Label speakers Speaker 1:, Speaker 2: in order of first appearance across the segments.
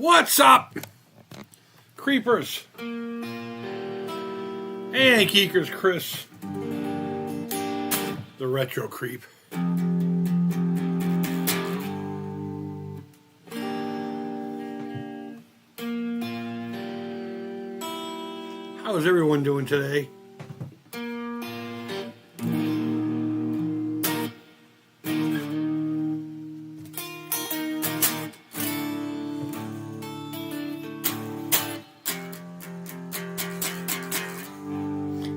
Speaker 1: What's up, creepers and geekers? Chris, the retro creep. How is everyone doing today?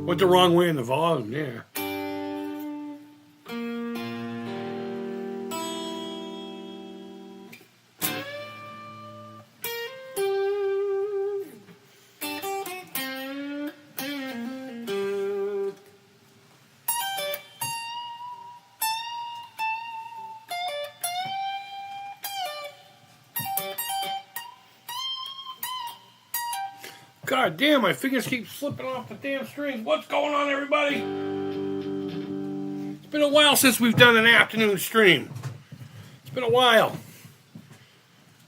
Speaker 1: Went the wrong way in the volume, yeah. God damn, my fingers keep slipping off the damn strings. What's going on, everybody? It's been a while since we've done an afternoon stream. It's been a while.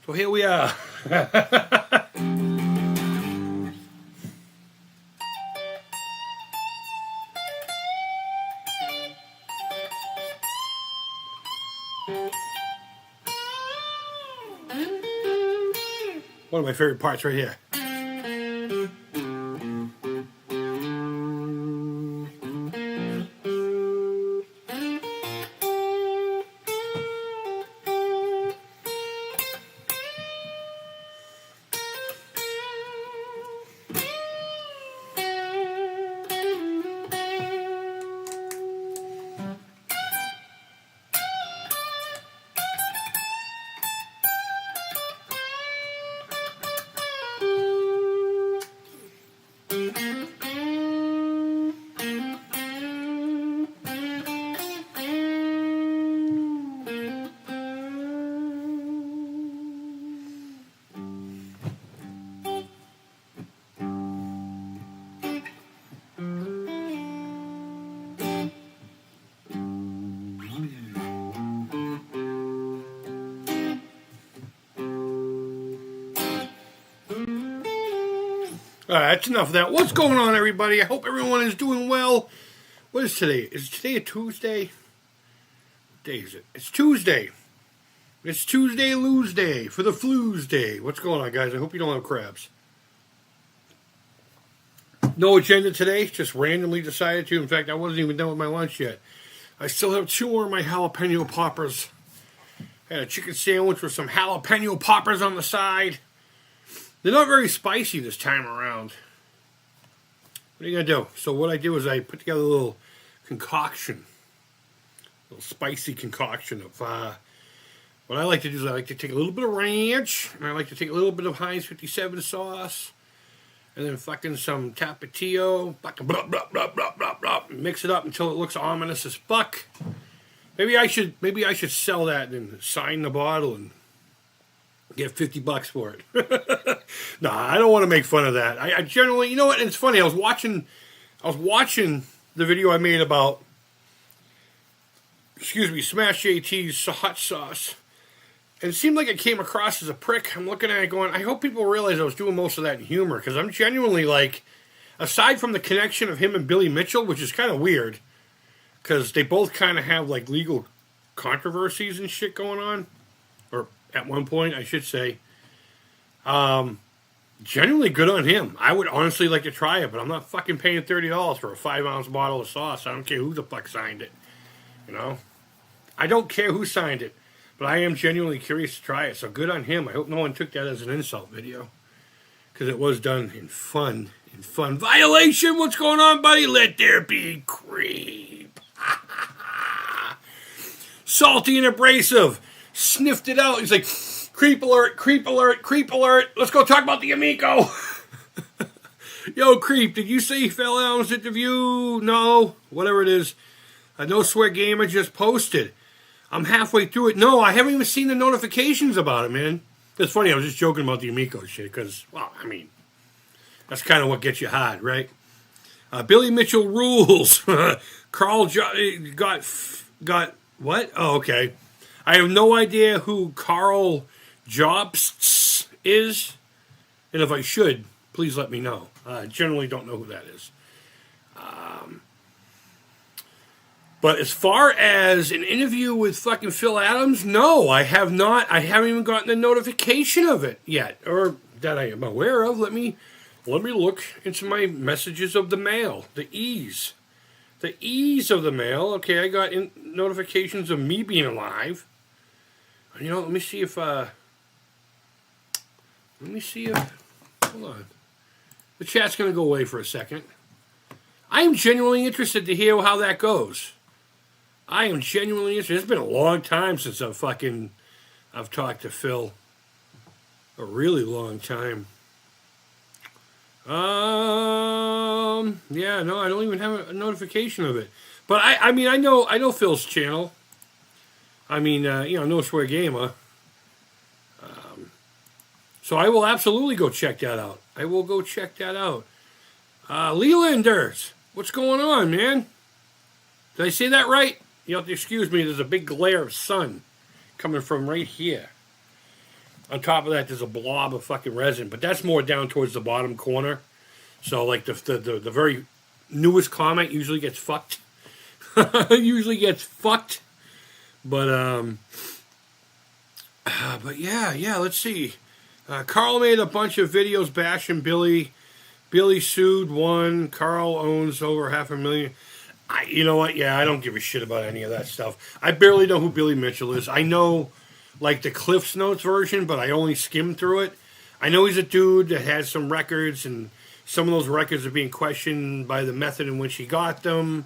Speaker 1: So here we are. One of my favorite parts right here. Alright, that's enough of that. What's going on, everybody? I hope everyone is doing well. What is today? Is today a Tuesday? What day is it? It's Tuesday. It's Tuesday Lose Day for the Flues Day. What's going on, guys? I hope you don't have crabs. No agenda today. Just randomly decided to. In fact, I wasn't even done with my lunch yet. I still have 2 more of my jalapeno poppers. I had a chicken sandwich with some jalapeno poppers on the side. They're not very spicy this time around. What are you going to do? So what I did was I put together a little concoction. A little spicy concoction of... what I like to do is I like to take a little bit of ranch. And I like to take a little bit of Heinz 57 sauce. And then fucking some Tapatio. Fucking blah, blah, blah, blah, blah, blah. Mix it up until it looks ominous as fuck. Maybe I should sell that and sign the bottle and... get $50 for it. No, I don't want to make fun of that. I generally, you know what? It's funny. I was watching the video I made about, Smash JT's hot sauce, and it seemed like it came across as a prick. I'm looking at it going, I hope people realize I was doing most of that in humor, because I'm genuinely like, aside from the connection of him and Billy Mitchell, which is kind of weird, because they both kind of have like legal controversies and shit going on, or at one point, I should say. Genuinely good on him. I would honestly like to try it, but I'm not fucking paying $30 for a 5-ounce bottle of sauce. I don't care who the fuck signed it. You know? I don't care who signed it, but I am genuinely curious to try it, so good on him. I hope no one took that as an insult video, because it was done in fun. Violation! What's going on, buddy? Let there be creep. Salty and abrasive. Sniffed it out. He's like, creep alert, creep alert, creep alert. Let's go talk about the Amico. Yo, creep, did you say you fell out on this interview? No. Whatever it is. No Swear Gamer just posted. I'm halfway through it. No, I haven't even seen the notifications about it, man. It's funny, I was just joking about the Amico shit, because, well, I mean, that's kind of what gets you hot, right? Billy Mitchell rules. Carl got what? Oh, okay. I have no idea who Carl Jobst is, and if I should, please let me know. I generally don't know who that is. But as far as an interview with fucking Phil Adams, no, I have not. I haven't even gotten a notification of it yet, or that I am aware of. Let me look into my messages of the mail. The E's of the mail. Okay, I got notifications of me being alive. You know, let me see if. Hold on. The chat's gonna go away for a second. I am genuinely interested to hear how that goes. I am genuinely interested. It's been a long time since I've talked to Phil. A really long time. Yeah, no, I don't even have a notification of it. But I mean, I know Phil's channel. I mean, No Swear Gamer. So I will absolutely go check that out. I will go check that out. Lelanders, what's going on, man? Did I say that right? You have to excuse me, there's a big glare of sun coming from right here. On top of that, there's a blob of fucking resin, but that's more down towards the bottom corner. So, like, the very newest comment usually gets fucked. But yeah, let's see. Carl made a bunch of videos bashing Billy. Billy sued one. Carl owns over $500,000. You know what? Yeah, I don't give a shit about any of that stuff. I barely know who Billy Mitchell is. I know, like, the Cliff's Notes version, but I only skimmed through it. I know he's a dude that has some records, and some of those records are being questioned by the method in which he got them.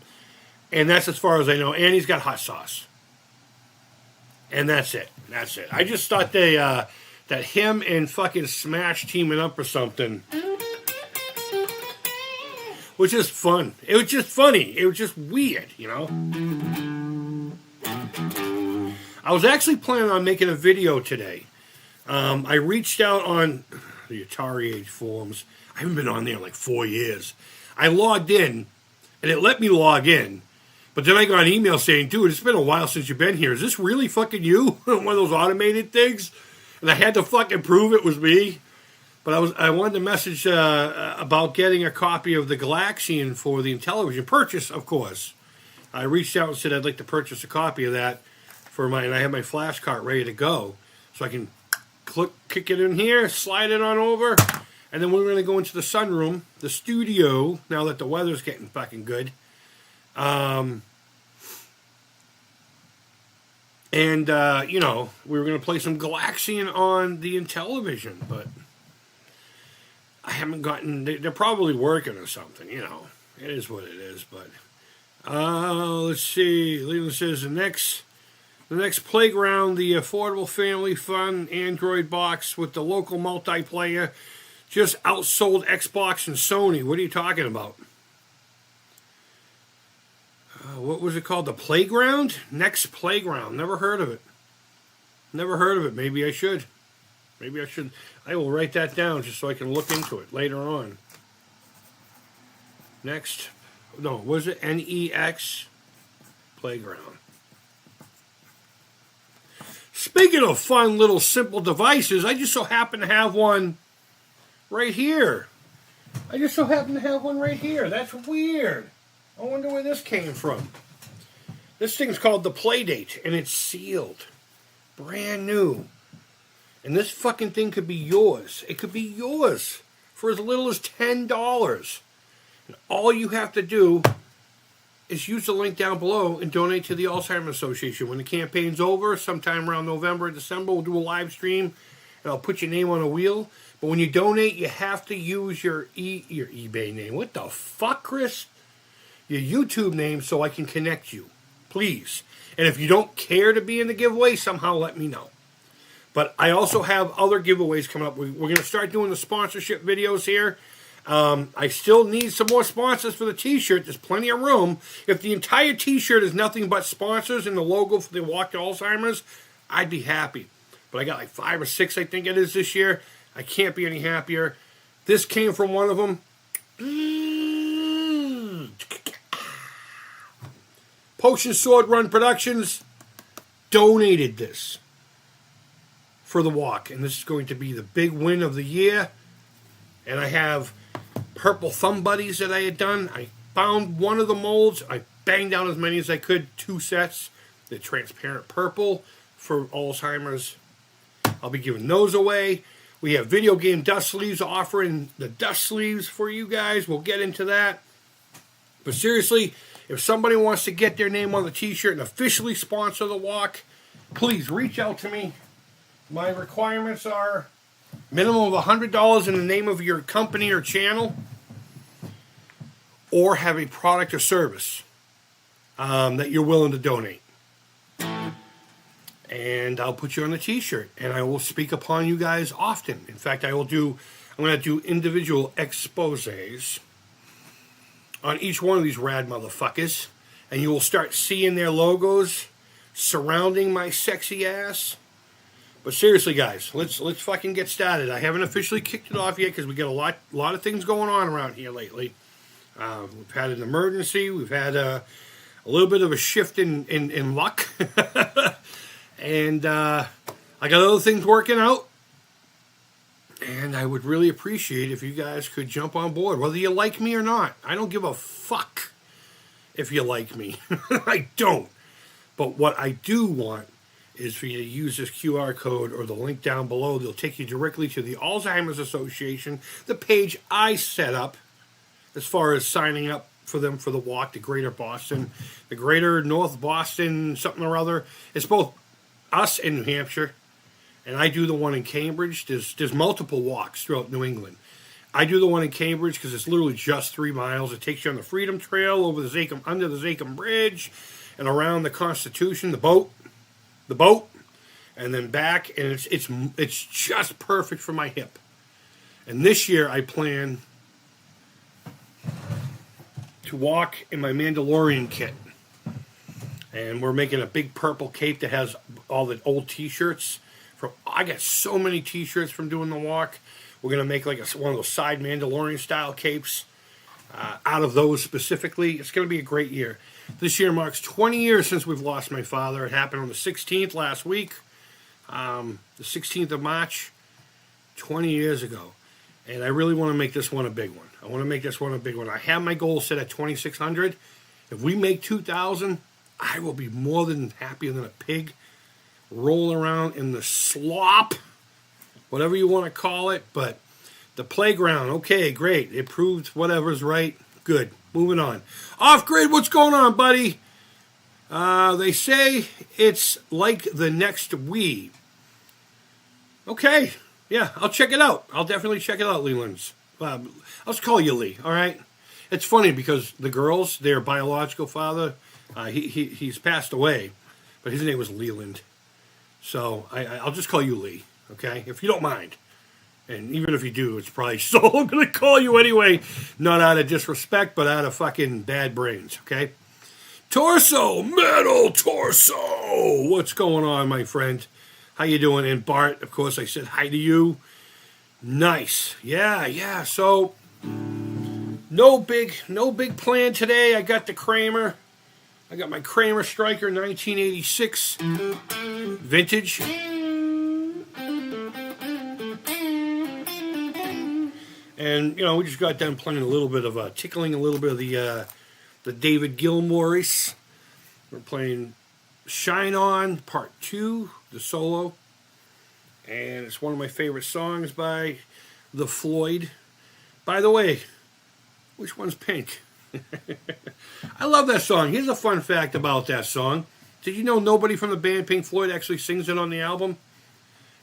Speaker 1: And that's as far as I know. And he's got hot sauce. And that's it. I just thought that him and fucking Smash teaming up or something was just fun. It was just funny. It was just weird, you know? I was actually planning on making a video today. I reached out on the Atari Age forums. I haven't been on there in like 4 years. I logged in, and it let me log in. But then I got an email saying, dude, it's been a while since you've been here. Is this really fucking you? One of those automated things? And I had to fucking prove it was me. But I wanted to message about getting a copy of the Galaxian for the Intellivision purchase, of course. I reached out and said I'd like to purchase a copy of that and I have my flash cart ready to go. So I can kick it in here, slide it on over, and then we're going to go into the sunroom, the studio, now that the weather's getting fucking good. We were going to play some Galaxian on the Intellivision, but I haven't gotten... They're probably working or something, you know. It is what it is, but... let's see. Leland says the next playground, the Affordable Family Fun Android box with the local multiplayer, just outsold Xbox and Sony. What are you talking about? What was it called? The Playground? Next Playground. Never heard of it. Maybe I should. I will write that down just so I can look into it later on. Next. No, was it NEX Playground? Speaking of fun little simple devices, I just so happen to have one right here. That's weird. I wonder where this came from. This thing's called the Playdate, and it's sealed. Brand new. And this fucking thing could be yours. It could be yours for as little as $10. And all you have to do is use the link down below and donate to the Alzheimer's Association. When the campaign's over, sometime around November or December, we'll do a live stream, and I'll put your name on a wheel. But when you donate, you have to use your eBay name. What the fuck, Chris? Your YouTube name so I can connect you. Please. And if you don't care to be in the giveaway, somehow let me know. But I also have other giveaways coming up. We're going to start doing the sponsorship videos here. I still need some more sponsors for the t-shirt. There's plenty of room. If the entire t-shirt is nothing but sponsors and the logo for the Walk to Alzheimer's, I'd be happy. But I got like 5 or 6, I think it is, this year. I can't be any happier. This came from one of them. Potion Sword Run Productions donated this for the walk. And this is going to be the big win of the year. And I have purple thumb buddies that I had done. I found one of the molds. I banged out as many as I could, 2 sets. They're transparent purple for Alzheimer's. I'll be giving those away. We have video game dust sleeves, offering the dust sleeves for you guys. We'll get into that. But seriously, if somebody wants to get their name on the t-shirt and officially sponsor the walk, please reach out to me. My requirements are minimum of $100 in the name of your company or channel, or have a product or service that you're willing to donate. And I'll put you on the t-shirt, and I will speak upon you guys often. In fact, I'm going to do individual exposés on each one of these rad motherfuckers, and you will start seeing their logos surrounding my sexy ass. But seriously, guys, let's fucking get started. I haven't officially kicked it off yet because we got a lot of things going on around here lately. We've had an emergency. We've had a little bit of a shift in luck. And I got other things working out. And I would really appreciate if you guys could jump on board, whether you like me or not. I don't give a fuck if you like me. I don't. But what I do want is for you to use this QR code or the link down below. They'll take you directly to the Alzheimer's Association, the page I set up as far as signing up for them for the walk to Greater Boston, the Greater North Boston, something or other. It's both us in New Hampshire, and I do the one in Cambridge. There's multiple walks throughout New England. I do the one in Cambridge because it's literally just 3 miles. It takes you on the Freedom Trail over the Zachem, under the Zachem Bridge, and around the Constitution, the boat, and then back. And it's just perfect for my hip. And this year I plan to walk in my Mandalorian kit. And we're making a big purple cape that has all the old t-shirts. I got so many t-shirts from doing the walk. We're going to make like one of those side Mandalorian style capes out of those specifically. It's going to be a great year. This year marks 20 years since we've lost my father. It happened on the 16th last week. The 16th of March, 20 years ago. And I really want to make this one a big one. I have my goal set at 2,600. If we make 2,000, I will be more than happier than a pig rolling around in the slop, whatever you want to call it. But the playground, okay, great. It proved whatever's right. Good. Moving on. Off grid, what's going on, buddy? They say it's like the next Wii. Okay. Yeah, I'll check it out. I'll definitely check it out, Leland's. I'll just call you Lee, all right? It's funny because the girls, their biological father, he's passed away, but his name was Leland. So I'll just call you Lee, okay? If you don't mind. And even if you do, it's probably still I'm going to call you anyway. Not out of disrespect, but out of fucking bad brains, okay? Torso, metal torso. What's going on, my friend? How you doing? And Bart, of course, I said hi to you. Nice. Yeah. So no big plan today. I got the Kramer. I got my Kramer Striker 1986 vintage. And we just got done playing a little bit of tickling a little bit of the David Gilmour's. We're playing Shine On Part 2, the solo. And it's one of my favorite songs by The Floyd. By the way, which one's Pink? I love that song. Here's a fun fact about that song. Did you know nobody from the band Pink Floyd actually sings it on the album?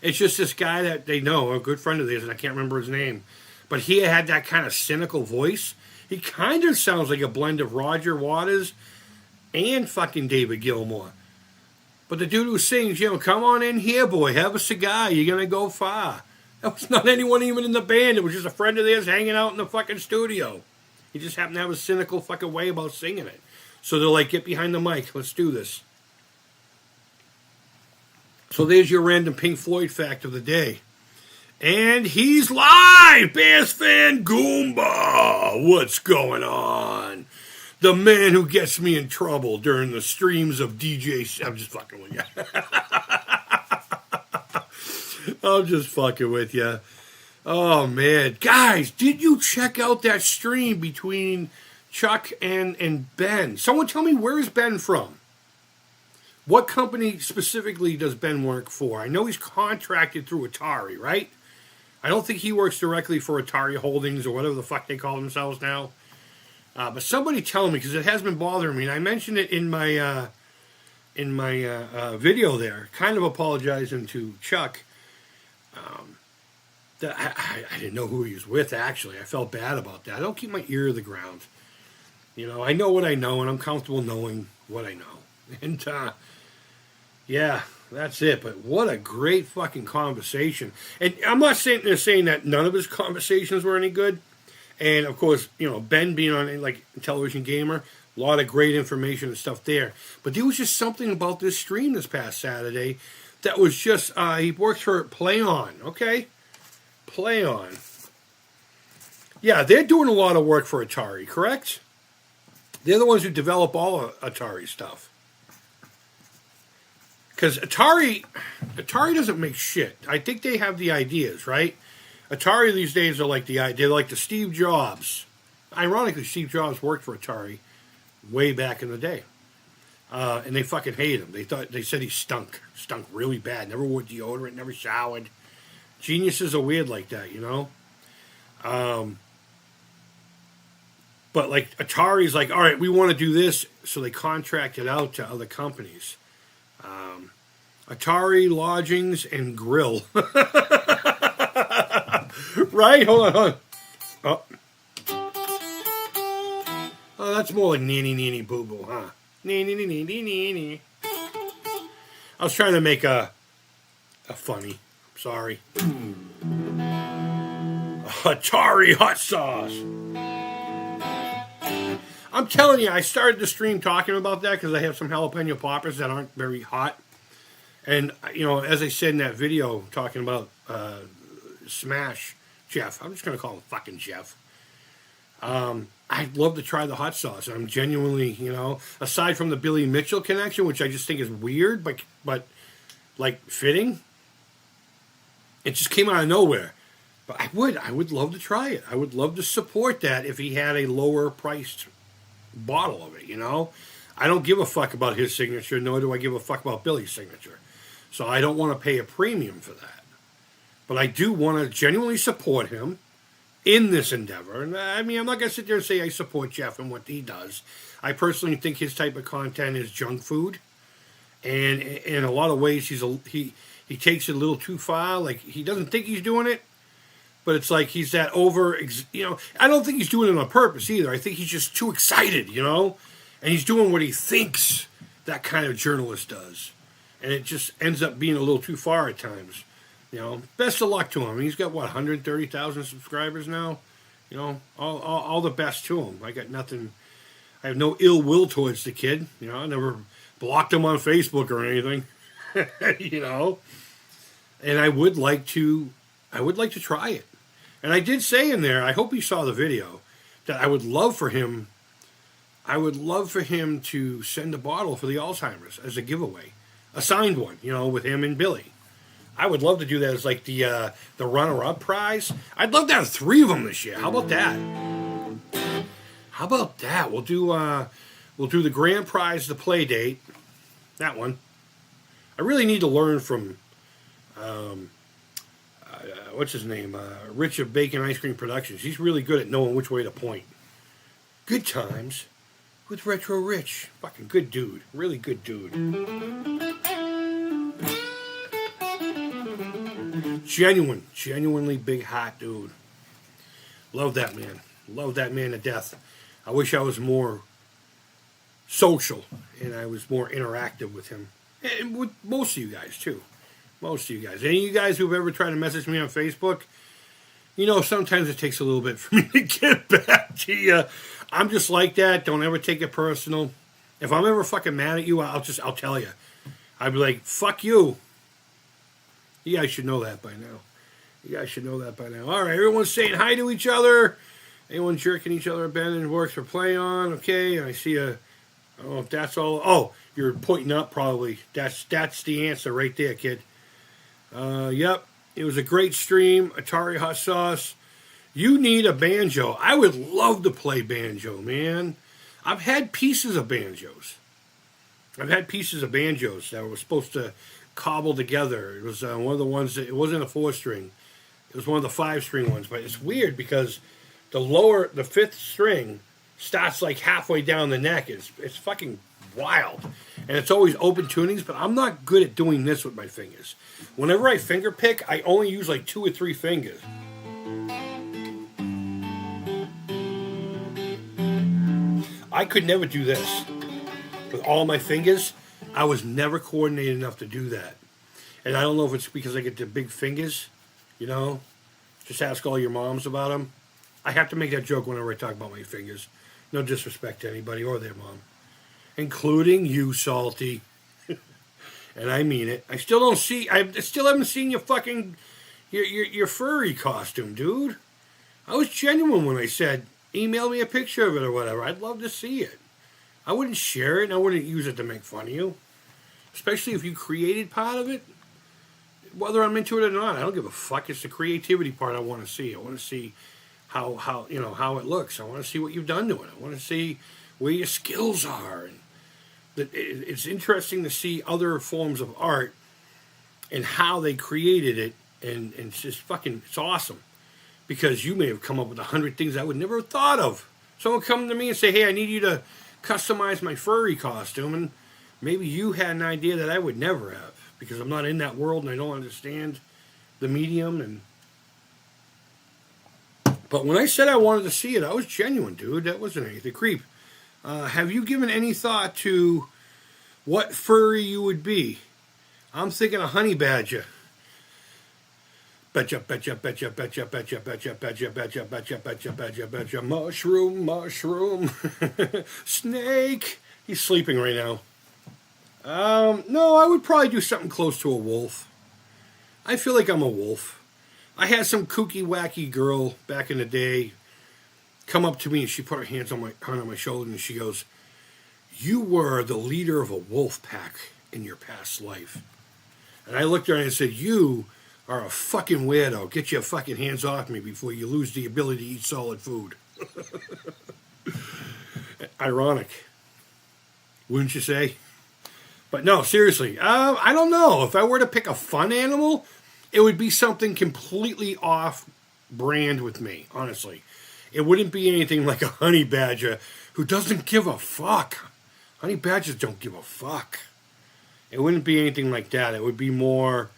Speaker 1: It's just this guy that they know, a good friend of theirs, and I can't remember his name. But he had that kind of cynical voice. He kind of sounds like a blend of Roger Waters and fucking David Gilmour. But the dude who sings, come on in here, boy, have a cigar, you're going to go far. That was not anyone even in the band. It was just a friend of theirs hanging out in the fucking studio. He just happened to have a cynical fucking way about singing it. So they're like, get behind the mic, let's do this. So there's your random Pink Floyd fact of the day. And he's live! Bears fan Goomba! What's going on? The man who gets me in trouble during the streams of DJ... I'm just fucking with you. I'm just fucking with you. Oh, man. Guys, did you check out that stream between Chuck and Ben? Someone tell me, where is Ben from? What company specifically does Ben work for? I know he's contracted through Atari, right? I don't think he works directly for Atari Holdings or whatever the fuck they call themselves now. But somebody tell me, because it has been bothering me. And I mentioned it in my video there, kind of apologizing to Chuck. That I didn't know who he was with, actually. I felt bad about that. I don't keep my ear to the ground. You know, I know what I know, and I'm comfortable knowing what I know. And, yeah, that's it. But what a great fucking conversation. And I'm not saying that none of his conversations were any good. And, of course, you know, Ben being on, like, Television Gamer, a lot of great information and stuff there. But there was just something about this stream this past Saturday that was just, he works for Play On, okay? Play On. Yeah, they're doing a lot of work for Atari, correct? They're the ones who develop all Atari stuff. Because Atari doesn't make shit. I think they have the ideas, right? Atari these days are like they're like the Steve Jobs. Ironically, Steve Jobs worked for Atari way back in the day, and they fucking hate him. They said he stunk really bad. Never wore deodorant, never showered. Geniuses are weird like that, you know. But like Atari's like, all right, we want to do this, so they contract it out to other companies. Atari Lodgings and Grill. Right? Hold on. Oh. Oh, that's more like nanny boo boo, huh? Nanny. I was trying to make a funny. Sorry. Atari hot sauce. I'm telling you, I started the stream talking about that because I have some jalapeno poppers that aren't very hot. And, you know, as I said in that video talking about Smash Jeff, I'm just going to call him fucking Jeff. I'd love to try the hot sauce. I'm genuinely, you know, aside from the Billy Mitchell connection, which I just think is weird, but like fitting, it just came out of nowhere. But I would love to try it. I would love to support that if he had a lower priced bottle of it, you know? I don't give a fuck about his signature, nor do I give a fuck about Billy's signature. So I don't want to pay a premium for that. But I do want to genuinely support him in this endeavor. And I mean, I'm not going to sit there and say I support Jeff and what he does. I personally think his type of content is junk food. And in a lot of ways, he takes it a little too far. Like, he doesn't think he's doing it. But it's like he's that you know, I don't think he's doing it on purpose either. I think he's just too excited, you know? And he's doing what he thinks that kind of journalist does. And it just ends up being a little too far at times. You know, best of luck to him. He's got, 130,000 subscribers now? You know, all the best to him. I got nothing. I have no ill will towards the kid. You know, I never blocked him on Facebook or anything. You know? And I would like to try it. And I did say in there, I hope you saw the video, that I would love for him to send a bottle for the Alzheimer's as a giveaway. A signed one, you know, with him and Billy. I would love to do that as like the runner-up prize. I'd love to have 3 of them this year. How about that? We'll do the grand prize, the play date. That one. I really need to learn from what's his name? Rich of Bacon Ice Cream Productions. He's really good at knowing which way to point. Good times with Retro Rich. Fucking good dude. Really good dude. Genuinely big hot dude. Love that man. Love that man to death. I wish I was more social and I was more interactive with him. And with most of you guys, too. Most of you guys. Any of you guys who've ever tried to message me on Facebook, you know, sometimes it takes a little bit for me to get back to you. I'm just like that. Don't ever take it personal. If I'm ever fucking mad at you, I'll tell you. I'd be like, fuck you. You guys should know that by now. All right, everyone's saying hi to each other. Anyone jerking each other? Ben works for Play On. Okay, I see I don't know if that's all. Oh, you're pointing up probably. That's the answer right there, kid. Yep. It was a great stream. Atari Hot Sauce. You need a banjo. I would love to play banjo, man. I've had pieces of banjos. I've had pieces of banjos that were supposed to cobble together. It was one of the ones that, it wasn't a 4-string. It was one of the 5-string ones. But it's weird because the fifth string starts like halfway down the neck. It's fucking wild. And it's always open tunings, but I'm not good at doing this with my fingers. Whenever I finger pick, I only use like 2 or 3 fingers. I could never do this. With all my fingers, I was never coordinated enough to do that. And I don't know if it's because I get the big fingers, you know. Just ask all your moms about them. I have to make that joke whenever I talk about my fingers. No disrespect to anybody or their mom. Including you, Salty. And I mean it. I still haven't seen your fucking, your furry costume, dude. I was genuine when I said, email me a picture of it or whatever. I'd love to see it. I wouldn't share it and I wouldn't use it to make fun of you. Especially if you created part of it. Whether I'm into it or not, I don't give a fuck. It's the creativity part I want to see. I want to see how it looks. I want to see what you've done to it. I want to see where your skills are. And it's interesting to see other forms of art and how they created it. And it's just fucking, it's awesome. Because you may have come up with 100 things I would never have thought of. Someone come to me and say, hey, I need you to customize my furry costume. And maybe you had an idea that I would never have. Because I'm not in that world and I don't understand the medium. But when I said I wanted to see it, I was genuine, dude. That wasn't anything. Creep. Have you given any thought to what furry you would be? I'm thinking a honey badger. Betcha, betcha, betcha, betcha, betcha, betcha, betcha, betcha, betcha, betcha, betcha, betcha, mushroom. Snake. He's sleeping right now. No, I would probably do something close to a wolf. I feel like I'm a wolf. I had some kooky, wacky girl back in the day come up to me and she put her hands on my shoulder and she goes, you were the leader of a wolf pack in your past life. And I looked at her and said, you are a fucking weirdo. Get your fucking hands off me before you lose the ability to eat solid food. Ironic. Wouldn't you say? But no, seriously, I don't know. If I were to pick a fun animal, it would be something completely off-brand with me, honestly. It wouldn't be anything like a honey badger who doesn't give a fuck. Honey badgers don't give a fuck. It wouldn't be anything like that. It would be more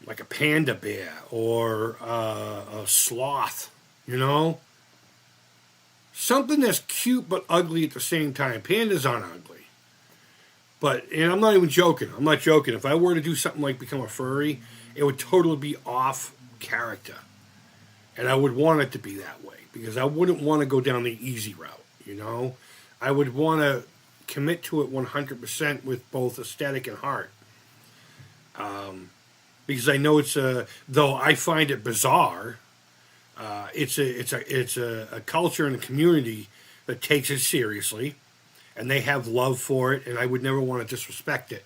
Speaker 1: like a panda bear or a sloth, you know? Something that's cute but ugly at the same time. Pandas aren't ugly. And I'm not even joking. I'm not joking. If I were to do something like become a furry, it would totally be off character. And I would want it to be that way. Because I wouldn't want to go down the easy route, you know? I would want to commit to it 100% with both aesthetic and heart. Because I know though I find it bizarre, it's a culture and a community that takes it seriously. And they have love for it, and I would never want to disrespect it.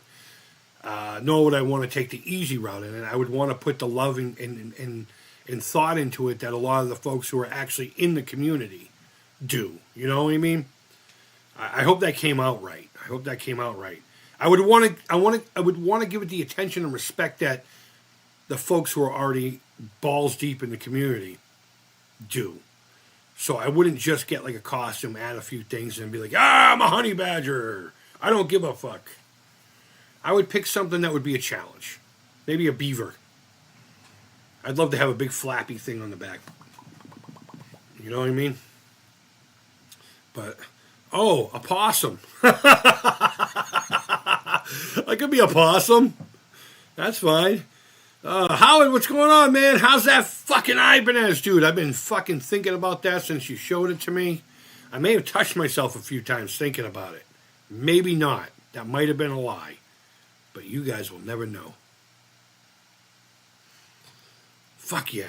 Speaker 1: Nor would I want to take the easy route in it. I would want to put the love and thought into it that a lot of the folks who are actually in the community do. You know what I mean? I hope that came out right. I would want to give it the attention and respect that the folks who are already balls deep in the community do. So I wouldn't just get like a costume, add a few things, and be like, I'm a honey badger. I don't give a fuck. I would pick something that would be a challenge. Maybe a beaver. I'd love to have a big flappy thing on the back. You know what I mean? But, a possum. I could be a possum. That's fine. Howard, what's going on, man? How's that fucking Ibanez, dude? I've been fucking thinking about that since you showed it to me. I may have touched myself a few times thinking about it. Maybe not. That might have been a lie. But you guys will never know. Fuck yeah.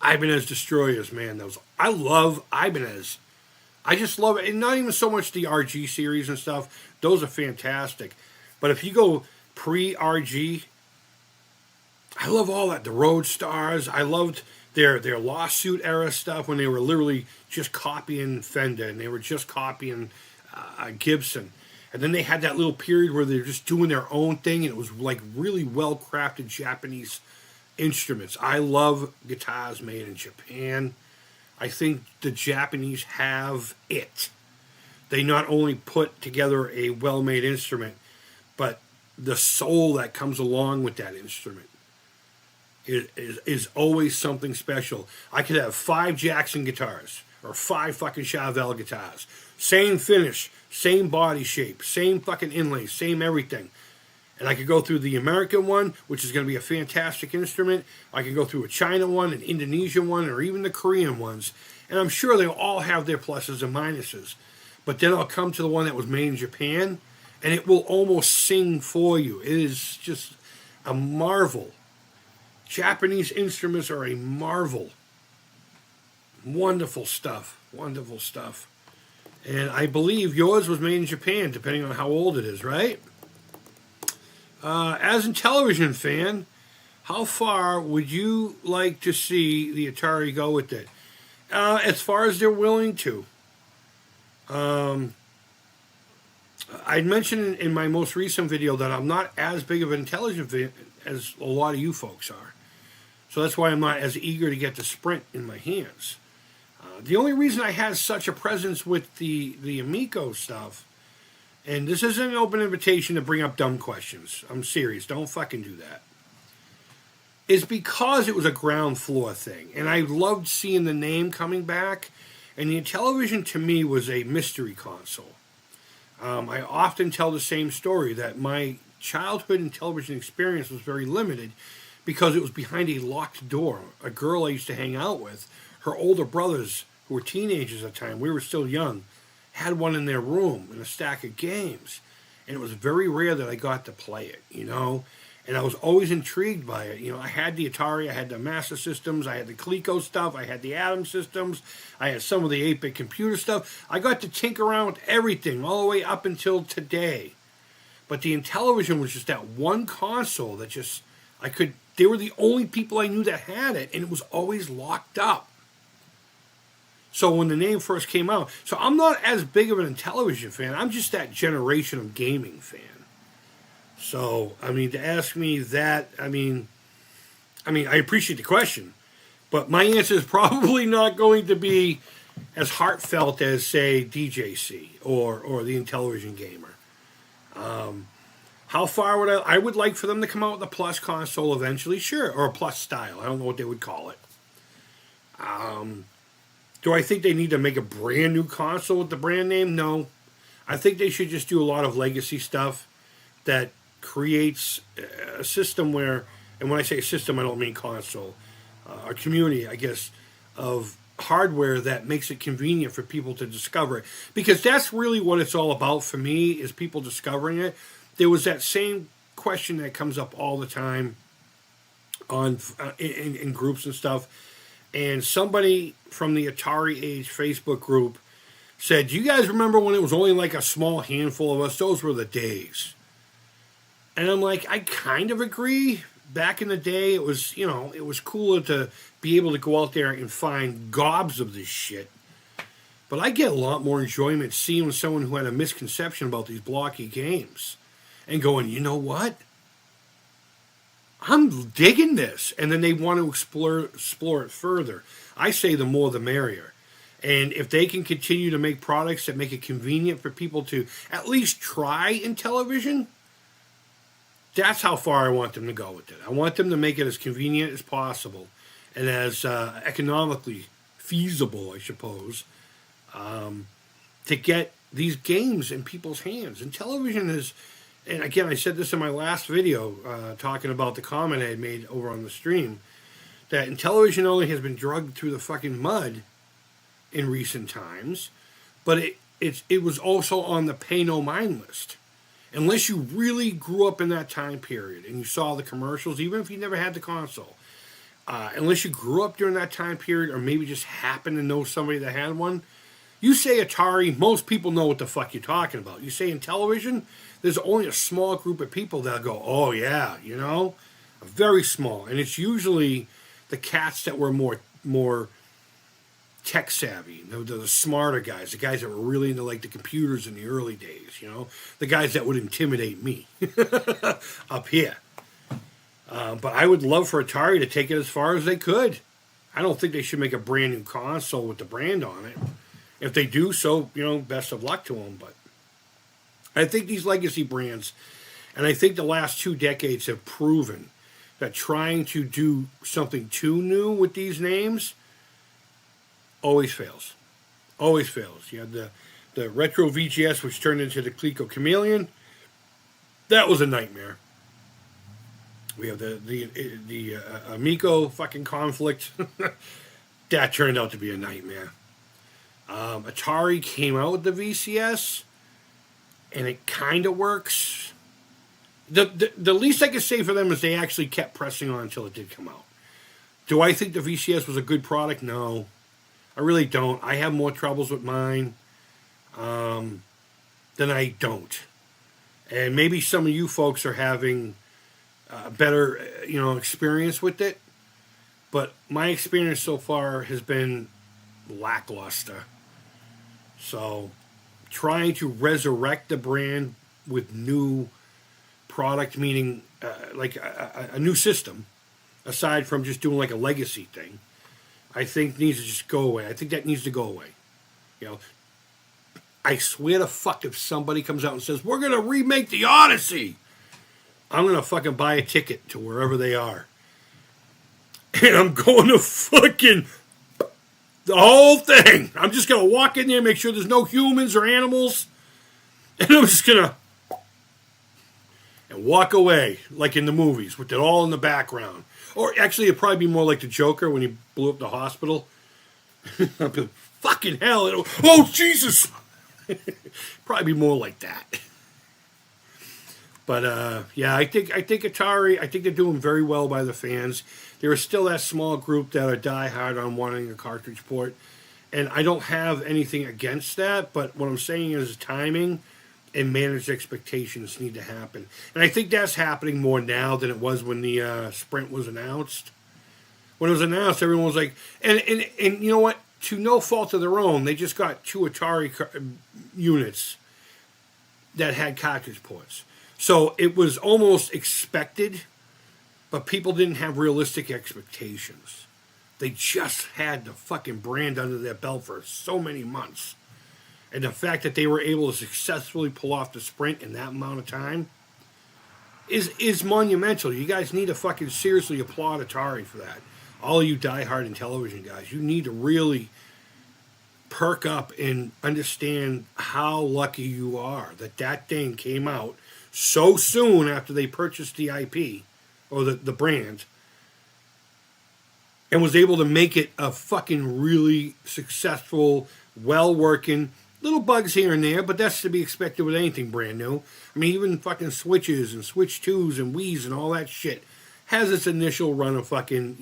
Speaker 1: Ibanez Destroyers, man. I love Ibanez. I just love it. And not even so much the RG series and stuff. Those are fantastic. But if you go pre-RG, I love all that. The Road Stars. I loved their lawsuit era stuff when they were literally just copying Fender and they were just copying Gibson. And then they had that little period where they were just doing their own thing, and it was like really well crafted Japanese instruments. I love guitars made in Japan. I think the Japanese have it. They not only put together a well made instrument, but the soul that comes along with that instrument is always something special. I could have 5 Jackson guitars or 5 fucking Chevelle guitars. Same finish, same body shape, same fucking inlays, same everything. And I could go through the American one, which is going to be a fantastic instrument. I could go through a China one, an Indonesian one, or even the Korean ones. And I'm sure they'll all have their pluses and minuses. But then I'll come to the one that was made in Japan, and it will almost sing for you. It is just a marvel. Japanese instruments are a marvel. Wonderful stuff. Wonderful stuff. And I believe yours was made in Japan, depending on how old it is, right? As a television fan, how far would you like to see the Atari go with it? As far as they're willing to. I'd mentioned in my most recent video that I'm not as big of an television fan as a lot of you folks are. So that's why I'm not as eager to get the Sprint in my hands. The only reason I had such a presence with the Amico stuff, and this isn't an open invitation to bring up dumb questions. I'm serious. Don't fucking do that. Is because it was a ground floor thing. And I loved seeing the name coming back. And the Intellivision to me was a mystery console. I often tell the same story that my childhood and television experience was very limited because it was behind a locked door. A girl I used to hang out with, her older brothers, who were teenagers at the time, we were still young, had one in their room and a stack of games. And it was very rare that I got to play it, you know. And I was always intrigued by it. You know, I had the Atari, I had the Master Systems, I had the Coleco stuff, I had the Atom Systems, I had some of the 8-bit computer stuff. I got to tinker around with everything all the way up until today. But the Intellivision was just that one console that just, they were the only people I knew that had it, and it was always locked up. So when the name first came out, so I'm not as big of an Intellivision fan, I'm just that generation of gaming fan. So, I mean, to ask me that, I mean, I appreciate the question, but my answer is probably not going to be as heartfelt as, say, DJC or the Intellivision Gamer. How far would I would like for them to come out with a Plus console eventually, sure, or a Plus style. I don't know what they would call it. Do I think they need to make a brand new console with the brand name? No. I think they should just do a lot of legacy stuff that creates a system where, and when I say system, I don't mean console, a community, I guess, of hardware that makes it convenient for people to discover it. Because that's really what it's all about for me, is people discovering it. There was that same question that comes up all the time on in groups and stuff. And somebody from the Atari Age Facebook group said, "Do you guys remember when it was only like a small handful of us? Those were the days." And I'm like, I kind of agree. Back in the day, it was, you know, it was cooler to be able to go out there and find gobs of this shit. But I get a lot more enjoyment seeing someone who had a misconception about these blocky games and going, you know what? I'm digging this. And then they want to explore it further. I say the more the merrier. And if they can continue to make products that make it convenient for people to at least try in television, that's how far I want them to go with it. I want them to make it as convenient as possible and as economically feasible, I suppose, to get these games in people's hands. And television is, and again, I said this in my last video talking about the comment I had made over on the stream, that television only has been drugged through the fucking mud in recent times, but it was also on the pay no mind list. Unless you really grew up in that time period and you saw the commercials, even if you never had the console, unless you grew up during that time period or maybe just happened to know somebody that had one, you say Atari, most people know what the fuck you're talking about. You say in television, there's only a small group of people that go, oh yeah, you know, very small, and it's usually the cats that were more tech savvy, the smarter guys, the guys that were really into like the computers in the early days, the guys that would intimidate me up here. But I would love for Atari to take it as far as they could. I don't think they should make a brand new console with the brand on it. If they do so, best of luck to them. But I think these legacy brands, and I think the last 2 decades have proven that trying to do something too new with these names always fails. Always fails. You had the Retro VGS, which turned into the Coleco Chameleon. That was a nightmare. We have the Amico fucking conflict. That turned out to be a nightmare. Atari came out with the VCS, and it kind of works. The least I can say for them is they actually kept pressing on until it did come out. Do I think the VCS was a good product? No. I really don't. I have more troubles with mine than I don't. And maybe some of you folks are having better, experience with it. But my experience so far has been lackluster. So trying to resurrect the brand with new product, meaning like a new system, aside from just doing like a legacy thing, I think needs to just go away. I think that needs to go away. I swear to fuck if somebody comes out and says, we're going to remake the Odyssey, I'm going to fucking buy a ticket to wherever they are. And I'm going to fucking the whole thing. I'm just going to walk in there, make sure there's no humans or animals. And I'm just going to walk away like in the movies with it all in the background. Or actually, it'd probably be more like the Joker when he blew up the hospital. Fucking hell. Oh, Jesus. Probably be more like that. But, yeah, I think Atari, I think they're doing very well by the fans. There is still that small group that are diehard on wanting a cartridge port. And I don't have anything against that, but what I'm saying is timing and managed expectations need to happen. And I think that's happening more now than it was when the Sprint was announced. When it was announced, everyone was like, and you know what? To no fault of their own, they just got 2 Atari units that had cartridge ports. So it was almost expected, but people didn't have realistic expectations. They just had the fucking brand under their belt for so many months. And the fact that they were able to successfully pull off the Sprint in that amount of time is monumental. You guys need to fucking seriously applaud Atari for that. All you diehard in television guys, you need to really perk up and understand how lucky you are that thing came out so soon after they purchased the IP or the brand and was able to make it a fucking really successful, well-working, little bugs here and there, but that's to be expected with anything brand new. I mean, even fucking Switches and Switch 2s and Wii's and all that shit has its initial run of fucking,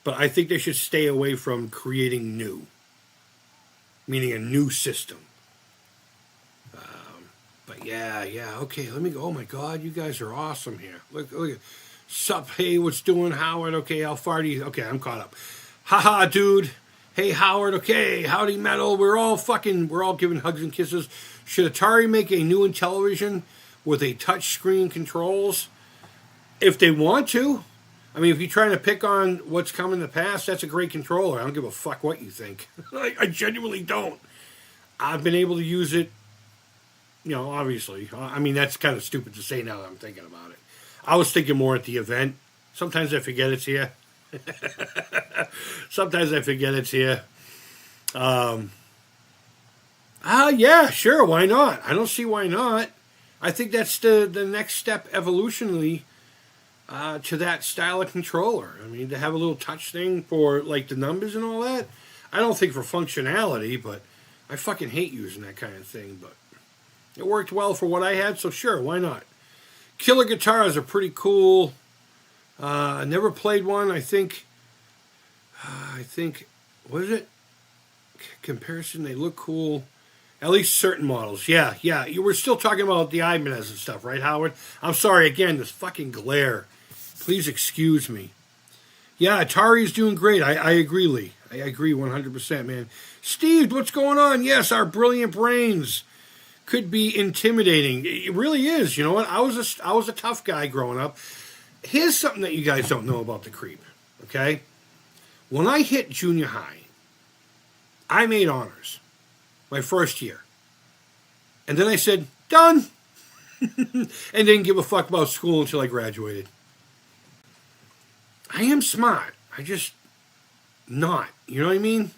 Speaker 1: but I think they should stay away from creating new, meaning a new system. But yeah, okay, let me go. Oh my God, you guys are awesome here. Look at sup, hey, what's doing, Howard? Okay, how far do you? Okay, I'm caught up. Haha, dude. Hey, Howard. Okay, howdy, metal. We're all giving hugs and kisses. Should Atari make a new Intellivision with a touchscreen controls? If they want to. I mean, if you're trying to pick on what's come in the past, that's a great controller. I don't give a fuck what you think. I genuinely don't. I've been able to use it, obviously. I mean, that's kind of stupid to say now that I'm thinking about it. I was thinking more at the event. Sometimes I forget it's here. Sometimes I forget it's here. Yeah, sure, why not? I don't see why not. I think that's the next step evolutionally to that style of controller. I mean, to have a little touch thing for, like, the numbers and all that. I don't think for functionality, but I fucking hate using that kind of thing. But it worked well for what I had, so sure, why not? Killer guitars are pretty cool. I never played one. I think, what is it? Comparison, they look cool. At least certain models. Yeah, yeah. You were still talking about the Ibanez and stuff, right, Howard? I'm sorry, again, this fucking glare. Please excuse me. Yeah, Atari is doing great. I agree, Lee. I agree 100%, man. Steve, what's going on? Yes, our brilliant brains could be intimidating. It really is. You know what? I was a tough guy growing up. Here's something that you guys don't know about the Creep, okay? When I hit junior high, I made honors my first year. And then I said, done. And didn't give a fuck about school until I graduated. I am smart. I just not. You know what I mean?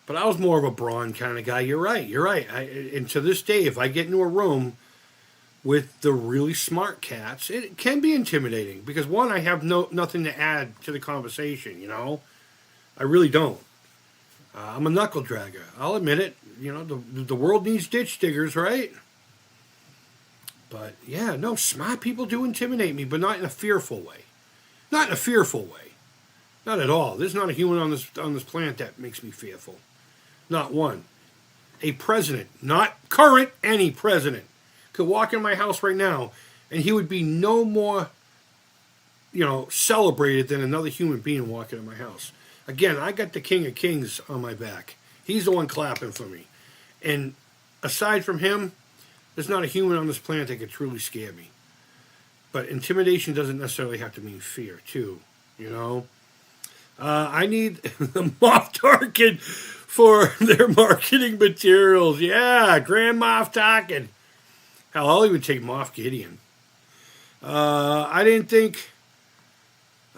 Speaker 1: But I was more of a brawn kind of guy. You're right. You're right. And to this day, if I get into a room with the really smart cats, it can be intimidating. Because one, I have nothing to add to the conversation, you know? I really don't. I'm a knuckle dragger. I'll admit it. You know, the world needs ditch diggers, right? But, yeah, no, smart people do intimidate me, but not in a fearful way. Not in a fearful way. Not at all. There's not a human on this planet that makes me fearful. Not one. A president, not current, any president, could walk in my house right now, and he would be no more, celebrated than another human being walking in my house. Again, I got the King of Kings on my back. He's the one clapping for me. And aside from him, there's not a human on this planet that could truly scare me. But intimidation doesn't necessarily have to mean fear, too, you know? I need the Moff Tarkin for their marketing materials. Yeah, Grand Moff Tarkin. Hell, I'll even take Moff Gideon. I didn't think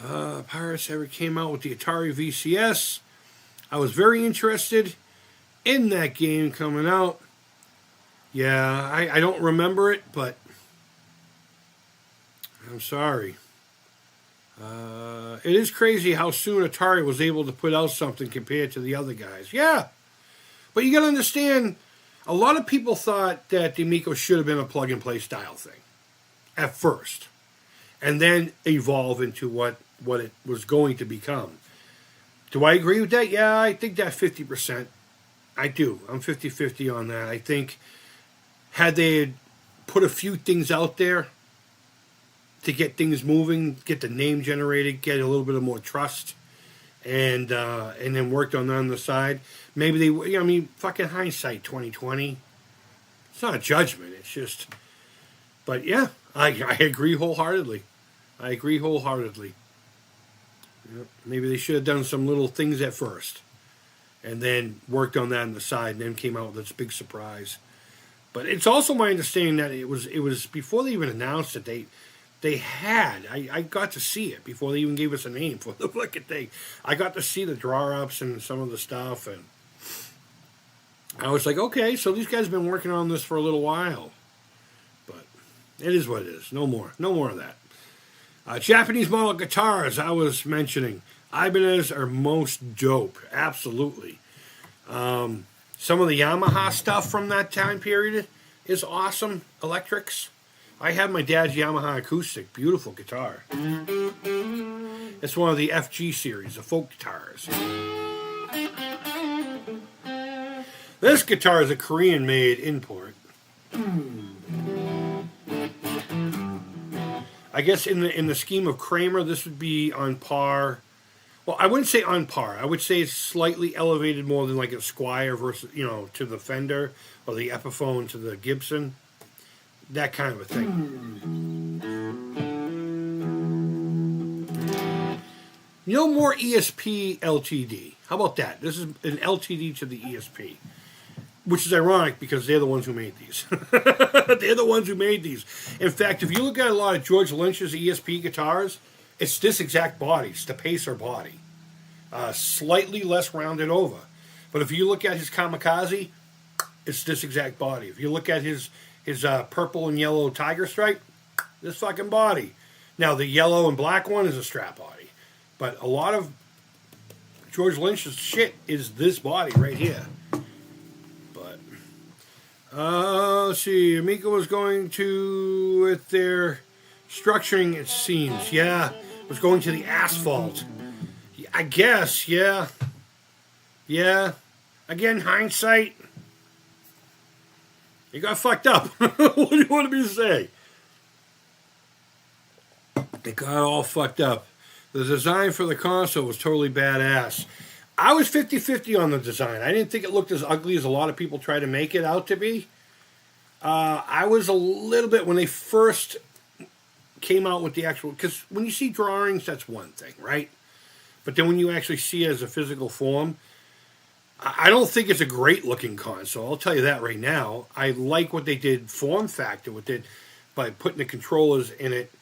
Speaker 1: Pirates ever came out with the Atari VCS. I was very interested in that game coming out. Yeah, I don't remember it, but I'm sorry. It is crazy how soon Atari was able to put out something compared to the other guys. Yeah. But you got to understand, a lot of people thought that the Amico should have been a plug-and-play style thing at first. And then evolve into what it was going to become. Do I agree with that? Yeah, I think that 50%. I do. I'm 50-50 on that. I think had they put a few things out there to get things moving, get the name generated, get a little bit of more trust, and then worked on that on the side. Maybe they, fucking hindsight 2020. It's not a judgment. It's just, but yeah, I agree wholeheartedly. Yep. Maybe they should have done some little things at first, and then worked on that on the side, and then came out with this big surprise. But it's also my understanding that it was before they even announced it. They had, I got to see it before they even gave us a name for the fucking thing. I got to see the draw-ups and some of the stuff, and I was like, okay, so these guys have been working on this for a little while. But it is what it is. No more of that. Japanese model guitars, I was mentioning. Ibanez are most dope, absolutely. Some of the Yamaha stuff from that time period is awesome, electrics. I have my dad's Yamaha acoustic, beautiful guitar. It's one of the FG series, the folk guitars. This guitar is a Korean-made import. I guess in the scheme of Kramer, this would be on par. Well, I wouldn't say on par. I would say it's slightly elevated more than like a Squier versus, to the Fender, or the Epiphone to the Gibson. That kind of a thing. No more ESP LTD. How about that? This is an LTD to the ESP. Which is ironic because they're the ones who made these. They're the ones who made these. In fact, if you look at a lot of George Lynch's ESP guitars, it's this exact body. It's the Pacer body. Slightly less rounded over. But if you look at his Kamikaze, it's this exact body. If you look at his purple and yellow Tiger Stripe, this fucking body. Now, the yellow and black one is a strap body. But a lot of George Lynch's shit is this body right here. But, let's see. Amico was going to, with their structuring, it seems. Yeah, was going to the asphalt. I guess, yeah. Yeah. Again, hindsight. It got fucked up. What do you want me to say? It got all fucked up. The design for the console was totally badass. I was 50-50 on the design. I didn't think it looked as ugly as a lot of people try to make it out to be. I was a little bit, when they first came out with the actual, because when you see drawings, that's one thing, right? But then when you actually see it as a physical form, I don't think it's a great looking console. I'll tell you that right now. I like what they did form factor with it by putting the controllers in it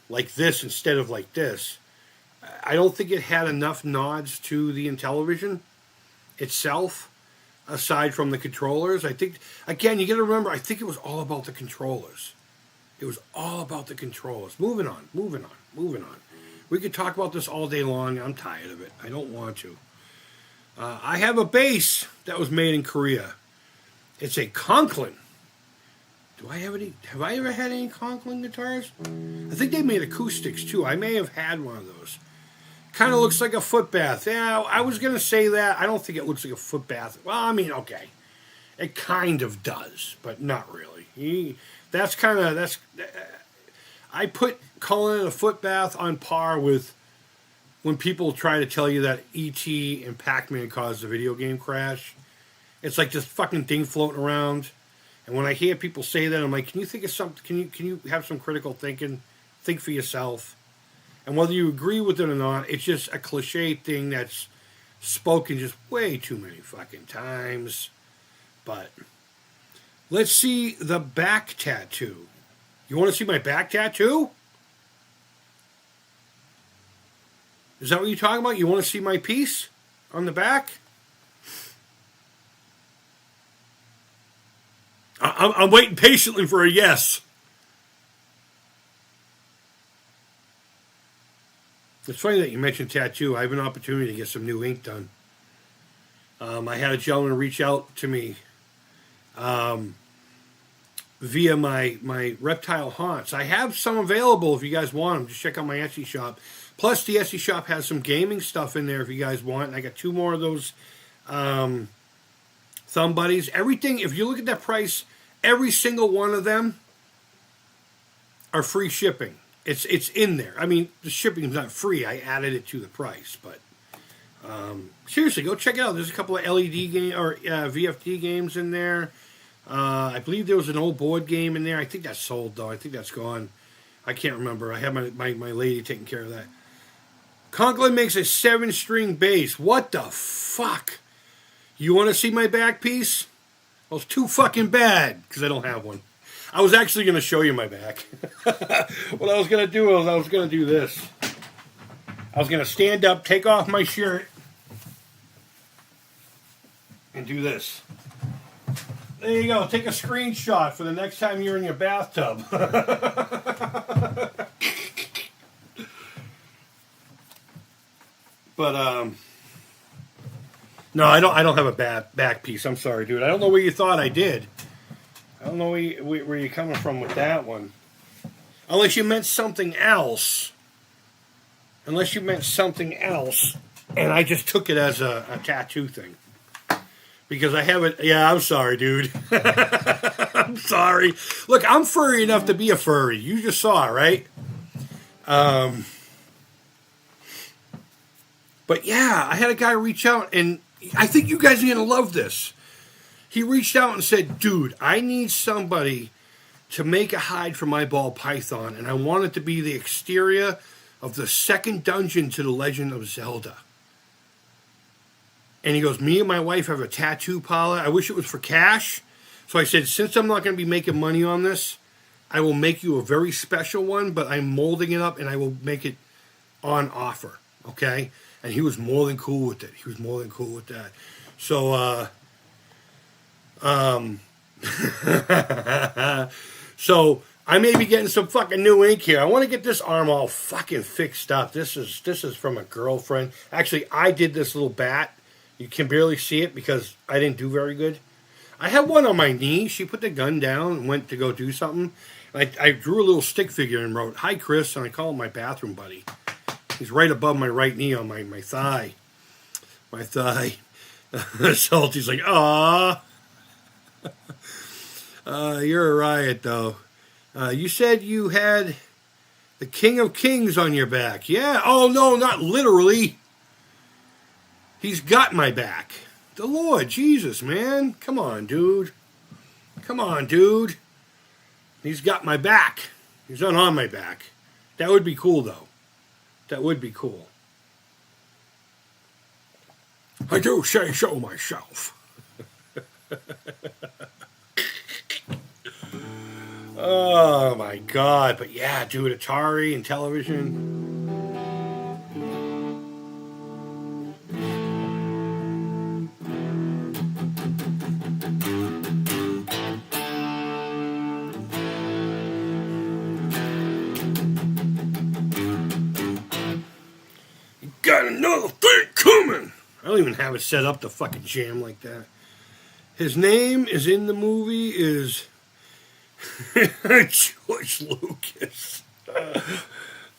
Speaker 1: like this instead of like this. I don't think it had enough nods to the Intellivision itself, aside from the controllers. I think, again, you got to remember, I think it was all about the controllers. It was all about the controllers. Moving on. We could talk about this all day long. I'm tired of it. I don't want to. I have a bass that was made in Korea. It's a Conklin. Do I have any? Have I ever had any Conklin guitars? I think they made acoustics too. I may have had one of those. Kind of looks like a foot bath. Yeah, I was going to say that. I don't think it looks like a foot bath. Well, I mean, okay. It kind of does, but not really. I put calling it a foot bath on par with when people try to tell you that E.T. and Pac-Man caused the video game crash. It's like this fucking thing floating around. And when I hear people say that, I'm like, can you think of something? Can you have some critical thinking? Think for yourself. And whether you agree with it or not, it's just a cliche thing that's spoken just way too many fucking times. But let's see the back tattoo. You want to see my back tattoo? Is that what you're talking about? You want to see my piece on the back? I'm waiting patiently for a yes. It's funny that you mentioned tattoo. I have an opportunity to get some new ink done. I had a gentleman reach out to me via my reptile haunts. I have some available if you guys want them. Just check out my Etsy shop. Plus, the Etsy shop has some gaming stuff in there if you guys want. And I got 2 more of those Thumb Buddies. Everything, if you look at that price, every single one of them are free shipping. It's in there. I mean, the shipping is not free. I added it to the price. But seriously, go check it out. There's a couple of LED game or VFD games in there. I believe there was an old board game in there. I think that's sold, though. I think that's gone. I can't remember. I have my lady taking care of that. Conklin makes a 7-string bass. What the fuck? You want to see my back piece? Well, it's too fucking bad because I don't have one. I was actually going to show you my back. What I was going to do was I was going to do this. I was going to stand up, take off my shirt, and do this. There you go. Take a screenshot for the next time you're in your bathtub. But no, I don't have a back piece. I'm sorry, dude. I don't know where you thought I did. I don't know where you're coming from with that one. Unless you meant something else. And I just took it as a tattoo thing. Because I have it. Yeah, I'm sorry, dude. I'm sorry. Look, I'm furry enough to be a furry. You just saw it, right? But yeah, I had a guy reach out, and I think you guys are going to love this. He reached out and said, dude, I need somebody to make a hide for my ball python, and I want it to be the exterior of the second dungeon to The Legend of Zelda. And he goes, me and my wife have a tattoo parlor. I wish it was for cash. So I said, since I'm not going to be making money on this, I will make you a very special one, but I'm molding it up, and I will make it on offer, okay? And he was more than cool with it. He was more than cool with that. So, so I may be getting some fucking new ink here. I want to get this arm all fucking fixed up. This is from a girlfriend. Actually, I did this little bat. You can barely see it because I didn't do very good. I had one on my knee. She put the gun down and went to go do something. I drew a little stick figure and wrote, "Hi, Chris," and I call him my bathroom buddy. He's right above my right knee on my thigh. My thigh. Salty's like, "Aw." You're a riot, though. You said you had the King of Kings on your back. Yeah. Oh, no, not literally. He's got my back. The Lord Jesus, man. Come on, dude. Come on, dude. He's got my back. He's not on my back. That would be cool, though. That would be cool. I do say so myself. Oh, my God. But yeah, dude, Atari and television. Got another thing coming. I don't even have it set up to fucking jam like that. His name is in the movie is George Lucas.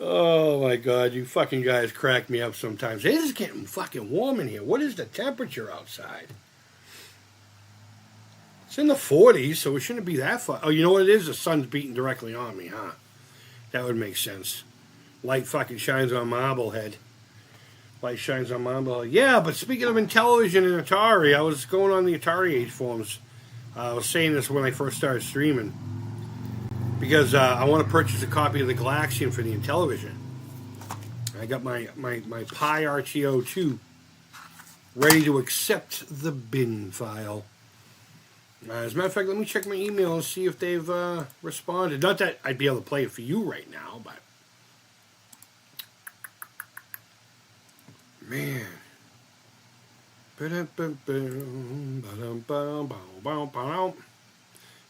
Speaker 1: Oh my God, you fucking guys crack me up sometimes. It is getting fucking warm in here. What is the temperature outside? It's in the 40s, so it shouldn't be that far. Oh, you know what it is? The sun's beating directly on me, huh? That would make sense. Light fucking shines on Marblehead. Light shines on Marblehead. Yeah, but speaking of Intellivision and Atari, I was going on the Atari Age forums. I was saying this when I first started streaming. Because I want to purchase a copy of the Galaxian for the Intellivision. I got my Pi RTO 2 ready to accept the bin file. As a matter of fact, let me check my email and see if they've responded. Not that I'd be able to play it for you right now, but... Man.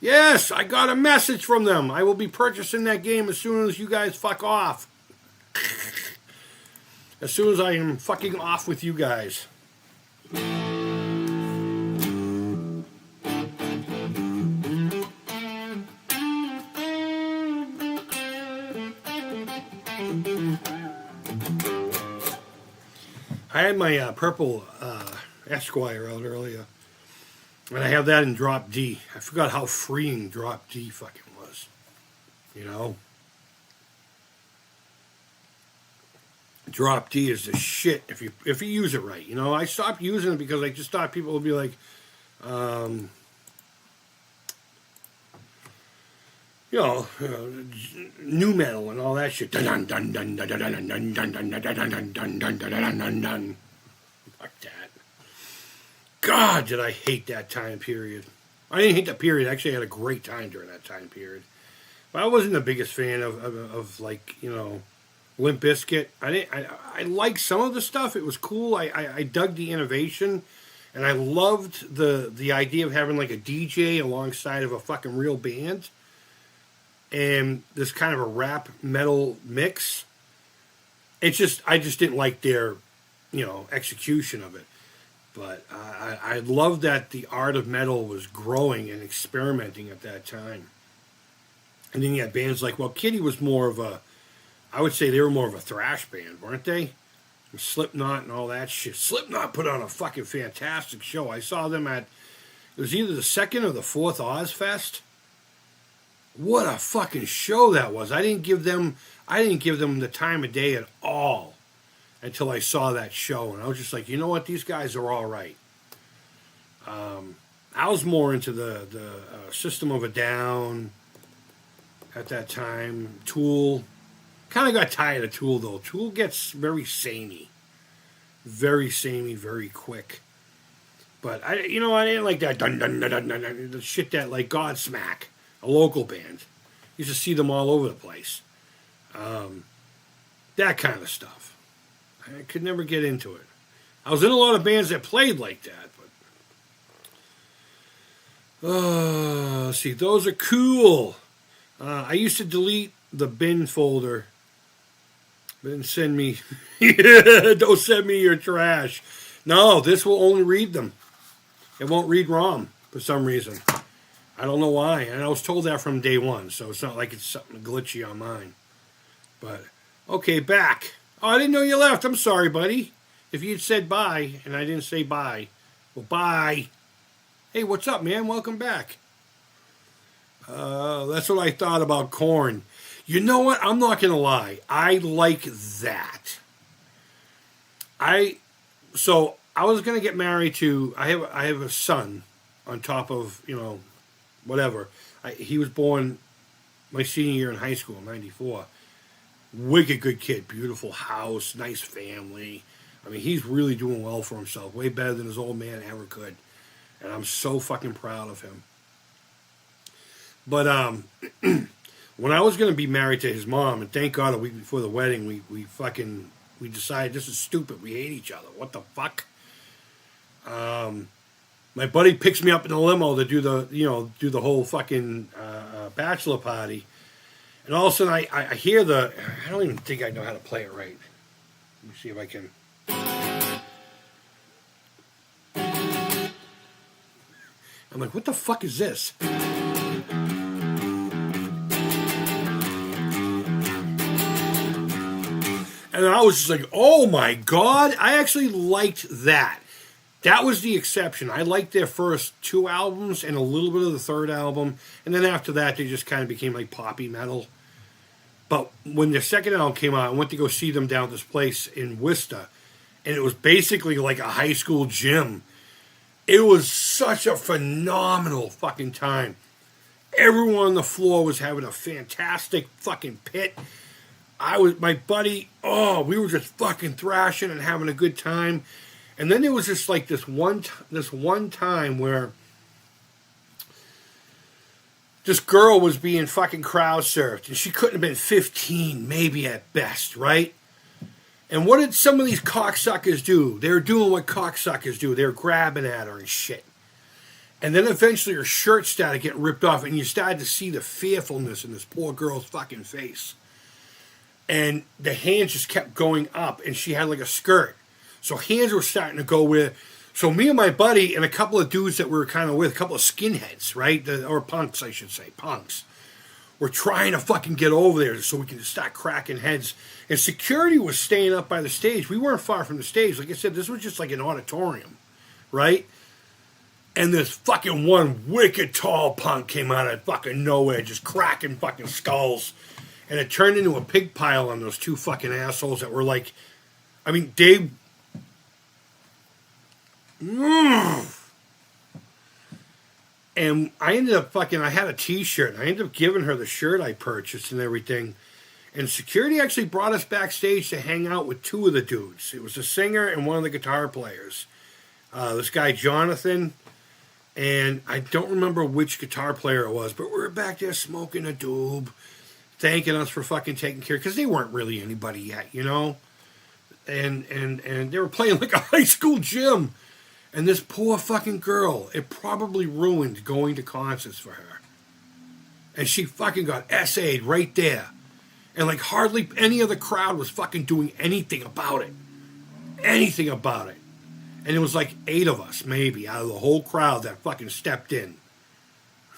Speaker 1: Yes, I got a message from them. I will be purchasing that game as soon as you guys fuck off. As soon as I am fucking off with you guys. I had my purple Esquire out earlier. And I have that in Drop D. I forgot how freeing Drop D fucking was. You know? Drop D is the shit if you use it right. You know, I stopped using it because I just thought people would be like, new metal and all that shit. Dun dun dun dun dun dun dun dun dun dun dun dun dun dun dun dun. Fuck that. God, did I hate that time period. I didn't hate that period. Actually, I had a great time during that time period. But I wasn't the biggest fan of like, Limp Bizkit. I liked some of the stuff. It was cool. I dug the innovation. And I loved the idea of having like a DJ alongside of a fucking real band. And this kind of a rap metal mix. I just didn't like their, execution of it. But I loved that the art of metal was growing and experimenting at that time. And then you had bands like, Kitty was more of I would say they were more of a thrash band, weren't they? Slipknot and all that shit. Slipknot put on a fucking fantastic show. I saw them it was either the second or the fourth Ozfest. What a fucking show that was. I didn't give them the time of day at all until I saw that show. And I was just like, you know what? These guys are all right. I was more into the System of a Down at that time. Tool. Kind of got tired of Tool, though. Tool gets very samey. Very samey, very quick. But, I didn't like that dun dun dun dun dun, dun the shit that, like Godsmack, a local band. Used to see them all over the place. That kind of stuff. I could never get into it. I was in a lot of bands that played like that, but... see, those are cool. I used to delete the bin folder. Then send me... Don't send me your trash. No, this will only read them. It won't read ROM for some reason. I don't know why. And I was told that from day one, so it's not like it's something glitchy on mine. But, okay, back. Oh, I didn't know you left. I'm sorry, buddy. If you'd said bye, and I didn't say bye, well, bye. Hey, what's up, man? Welcome back. That's what I thought about corn. You know what? I'm not gonna lie. I like that. I so I was gonna get married to. I have a son. On top of whatever. He was born my senior year in high school, in '94. Wicked good kid, beautiful house, nice family. I mean, he's really doing well for himself, way better than his old man ever could. And I'm so fucking proud of him. But when I was going to be married to his mom, and thank God a week before the wedding, we decided this is stupid. We hate each other. What the fuck? My buddy picks me up in the limo to do the whole fucking bachelor party. And all of a sudden, I hear I don't even think I know how to play it right. Let me see if I can. I'm like, what the fuck is this? And I was just like, oh my God. I actually liked that. That was the exception. I liked their first two albums and a little bit of the third album. And then after that, they just kind of became like poppy metal. But when their second album came out, I went to go see them down at this place in Worcester. And it was basically like a high school gym. It was such a phenomenal fucking time. Everyone on the floor was having a fantastic fucking pit. My buddy, we were just fucking thrashing and having a good time. And then there was just like this one time where this girl was being fucking crowd surfed, and she couldn't have been 15, maybe at best, right? And what did some of these cocksuckers do? They were doing what cocksuckers do. They were grabbing at her and shit. And then eventually her shirt started getting ripped off, and you started to see the fearfulness in this poor girl's fucking face. And the hands just kept going up, and she had like a skirt. So hands were starting to go with. So me and my buddy and a couple of dudes that we were kind of with, a couple of skinheads, right? Or punks, I should say, punks. We're trying to fucking get over there so we can start cracking heads. And security was staying up by the stage. We weren't far from the stage. Like I said, this was just like an auditorium, right? And this fucking one wicked tall punk came out of fucking nowhere, just cracking fucking skulls. And it turned into a pig pile on those two fucking assholes that were like, I mean, they... And I ended up I had a t-shirt. I ended up giving her the shirt I purchased and everything. And security actually brought us backstage to hang out with two of the dudes. It was a singer and one of the guitar players. This guy, Jonathan, and I don't remember which guitar player it was, but we were back there smoking a doob, thanking us for fucking taking care, because they weren't really anybody yet, you know? And they were playing like a high school gym. And this poor fucking girl, it probably ruined going to concerts for her. And she fucking got SA'd right there. And like hardly any of the crowd was fucking doing anything about it. Anything about it. And it was like 8 of us, maybe, out of the whole crowd that fucking stepped in.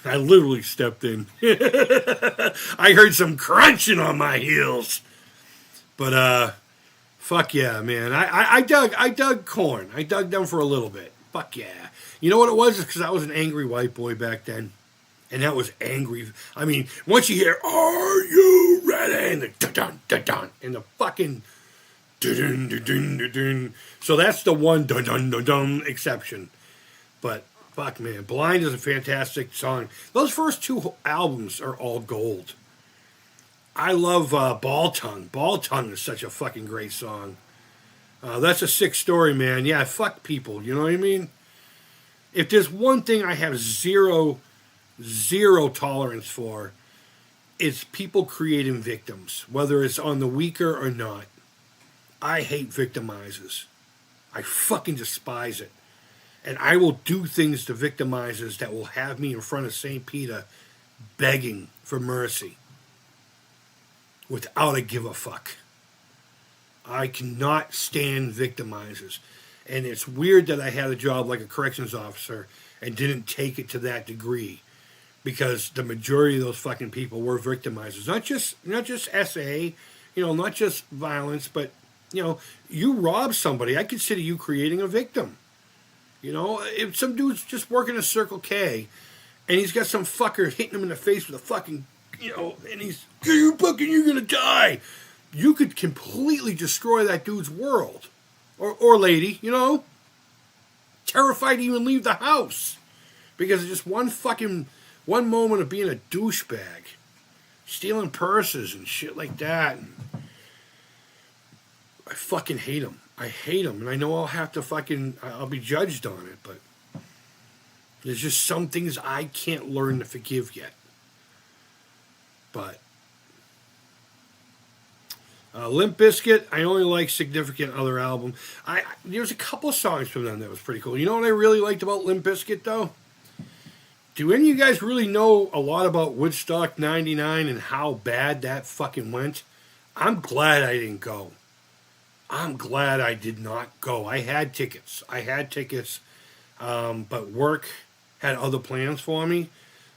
Speaker 1: I literally stepped in. I heard some crunching on my heels. But, fuck yeah, man. I dug Korn. I dug them for a little bit. Fuck yeah. You know what it was? It's because I was an angry white boy back then. And that was angry. I mean, once you hear, are you ready? And the dun dun dun and the fucking dun dun dun dun dun. So that's the one dun dun dun dun exception. But fuck, man. Blind is a fantastic song. Those first 2 albums are all gold. I love Ball Tongue. Ball Tongue is such a fucking great song. That's a sick story, man. Yeah, fuck people. You know what I mean? If there's one thing I have zero tolerance for, it's people creating victims, whether it's on the weaker or not. I hate victimizers. I fucking despise it. And I will do things to victimizers that will have me in front of St. Peter begging for mercy. Without a give a fuck. I cannot stand victimizers. And it's weird that I had a job like a corrections officer and didn't take it to that degree. Because the majority of those fucking people were victimizers. Not just SA, not just violence, but, you rob somebody. I consider you creating a victim. If some dude's just working a Circle K and he's got some fucker hitting him in the face with a fucking, and you're gonna die. You could completely destroy that dude's world. Or lady, terrified to even leave the house. Because of just one moment of being a douchebag. Stealing purses and shit like that. And I fucking hate him. I hate him. And I know I'll be judged on it, but there's just some things I can't learn to forgive yet. But Limp Bizkit, I only like Significant Other album. There's a couple of songs from them that was pretty cool. You know what I really liked about Limp Bizkit, though? Do any of you guys really know a lot about Woodstock 99 and how bad that fucking went? I'm glad I didn't go. I'm glad I did not go. I had tickets. But work had other plans for me.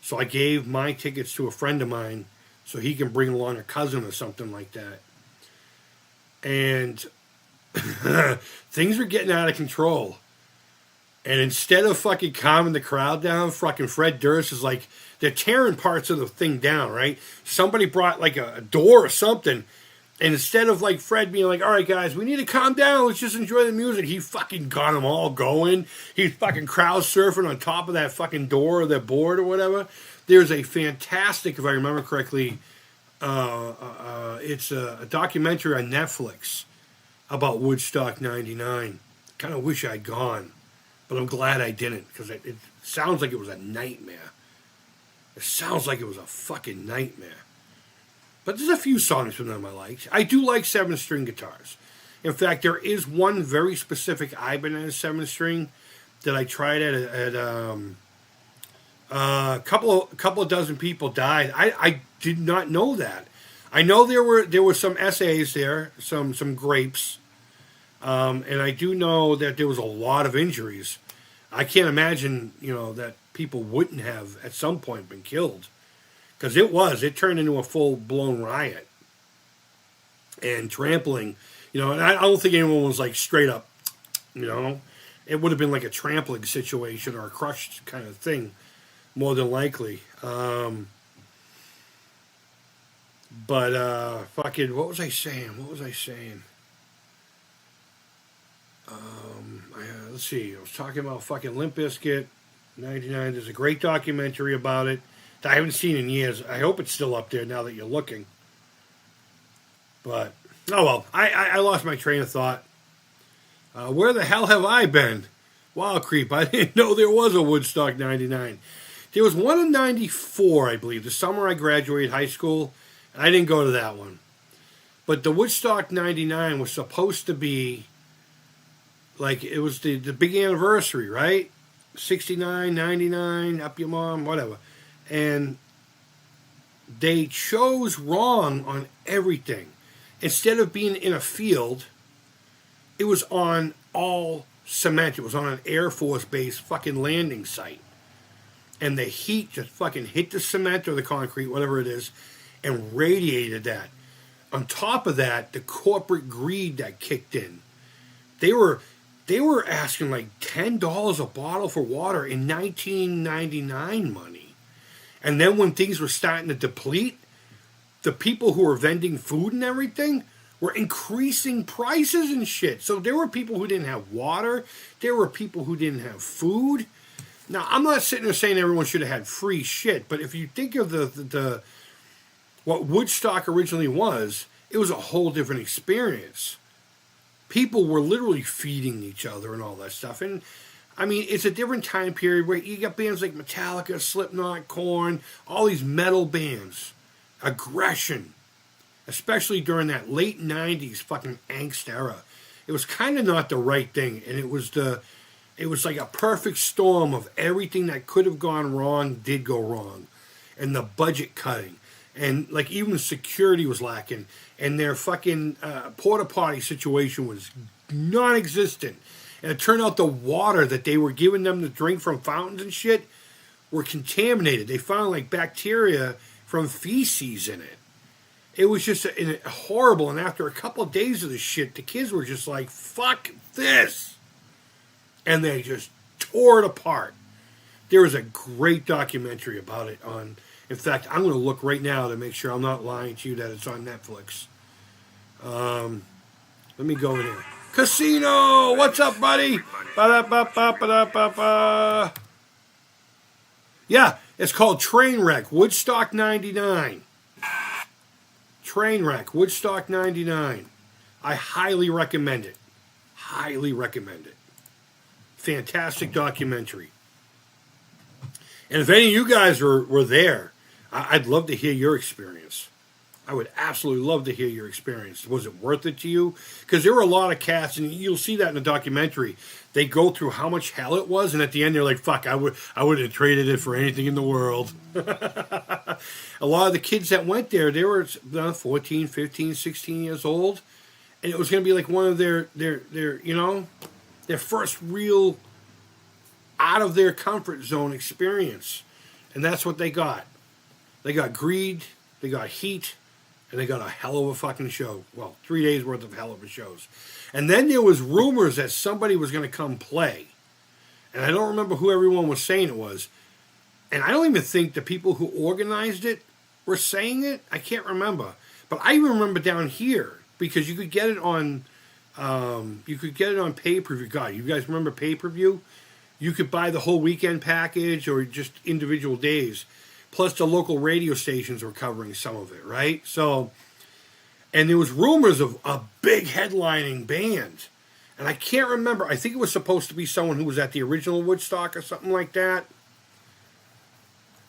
Speaker 1: So I gave my tickets to a friend of mine so he can bring along a cousin or something like that. And things were getting out of control. And instead of fucking calming the crowd down, fucking Fred Durst is like, they're tearing parts of the thing down, right? Somebody brought like a door or something. And instead of like Fred being like, all right, guys, we need to calm down. Let's just enjoy the music. He fucking got them all going. He's fucking crowd surfing on top of that fucking door or that board or whatever. There's a fantastic, if I remember correctly, it's a documentary on Netflix about Woodstock 99. Kind of wish I'd gone. But I'm glad I didn't, because it sounds like it was a nightmare. It sounds like it was a fucking nightmare. But there's a few songs from them I liked. I do like 7-string guitars. In fact, there is one very specific Ibanez 7-string that I tried at a couple of dozen people died. I did not know that. I know there were some essays there, some grapes. And I do know that there was a lot of injuries. I can't imagine, that people wouldn't have at some point been killed. Because it turned into a full-blown riot. And trampling, and I don't think anyone was like straight up, It would have been like a trampling situation or a crushed kind of thing, more than likely. Fucking, what was I saying? Let's see. I was talking about fucking Limp Bizkit 99. There's a great documentary about it that I haven't seen in years. I hope it's still up there now that you're looking. But, oh well. I lost my train of thought. Where the hell have I been? Wow, Creep. I didn't know there was a Woodstock 99. There was one in 94, I believe. The summer I graduated high school. I didn't go to that one. But the Woodstock 99 was supposed to be like, it was the big anniversary, right? 69, 99, up your mom, whatever. And they chose wrong on everything. Instead of being in a field, it was on all cement. It was on an Air Force Base fucking landing site. And the heat just fucking hit the cement or the concrete, whatever it is, and radiated that. On top of that, the corporate greed that kicked in. They were asking like $10 a bottle for water in 1999 money. And then when things were starting to deplete, the people who were vending food and everything were increasing prices and shit. So there were people who didn't have water. There were people who didn't have food. Now, I'm not sitting there saying everyone should have had free shit, but if you think of the what Woodstock originally was, it was a whole different experience. People were literally feeding each other and all that stuff. And, I mean, it's a different time period where you got bands like Metallica, Slipknot, Korn, all these metal bands. Aggression. Especially during that late 90s fucking angst era. It was kind of not the right thing. And it was like a perfect storm of everything that could have gone wrong did go wrong. And the budget cutting. And, like, even security was lacking. And their fucking porta potty situation was non-existent. And it turned out the water that they were giving them to drink from fountains and shit were contaminated. They found, like, bacteria from feces in it. It was just horrible. And after a couple of days of this shit, the kids were just like, fuck this. And they just tore it apart. There is a great documentary about it on. In fact, I'm going to look right now to make sure I'm not lying to you that it's on Netflix. Let me go in here. Casino! What's up, buddy? Ba-da-ba-ba-ba-da-ba-ba. Yeah, it's called Trainwreck, Woodstock 99. Trainwreck, Woodstock 99. I highly recommend it. Highly recommend it. Fantastic documentary. And if any of you guys were there, I'd love to hear your experience. I would absolutely love to hear your experience. Was it worth it to you? Because there were a lot of cats, and you'll see that in the documentary. They go through how much hell it was, and at the end they're like, fuck, I would have traded it for anything in the world. A lot of the kids that went there, they were 14, 15, 16 years old, and it was going to be like one of their their first real out of their comfort zone experience. And that's what they got. They got greed, they got heat, and they got a hell of a fucking show. Well, 3 days worth of hell of a shows. And then there was rumors that somebody was going to come play. And I don't remember who everyone was saying it was. And I don't even think the people who organized it were saying it. I can't remember. But I remember down here, because you could get it on pay-per-view. God, you guys remember pay-per-view? You could buy the whole weekend package or just individual days. Plus the local radio stations were covering some of it, right? So, and there was rumors of a big headlining band. And I can't remember. I think it was supposed to be someone who was at the original Woodstock or something like that.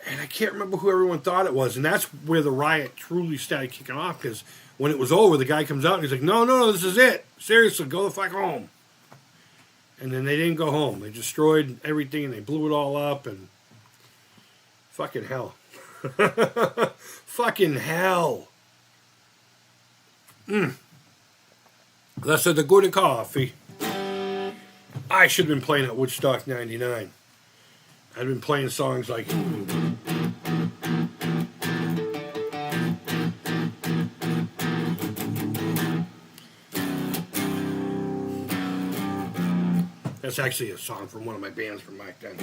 Speaker 1: And I can't remember who everyone thought it was. And that's where the riot truly started kicking off. Because when it was over, the guy comes out and he's like, no, this is it. Seriously, go the fuck home. And then they didn't go home. They destroyed everything and they blew it all up. And fucking hell. Fucking hell. That's the good coffee. I should have been playing at Woodstock 99. I'd been playing songs like... That's actually a song from one of my bands from back then.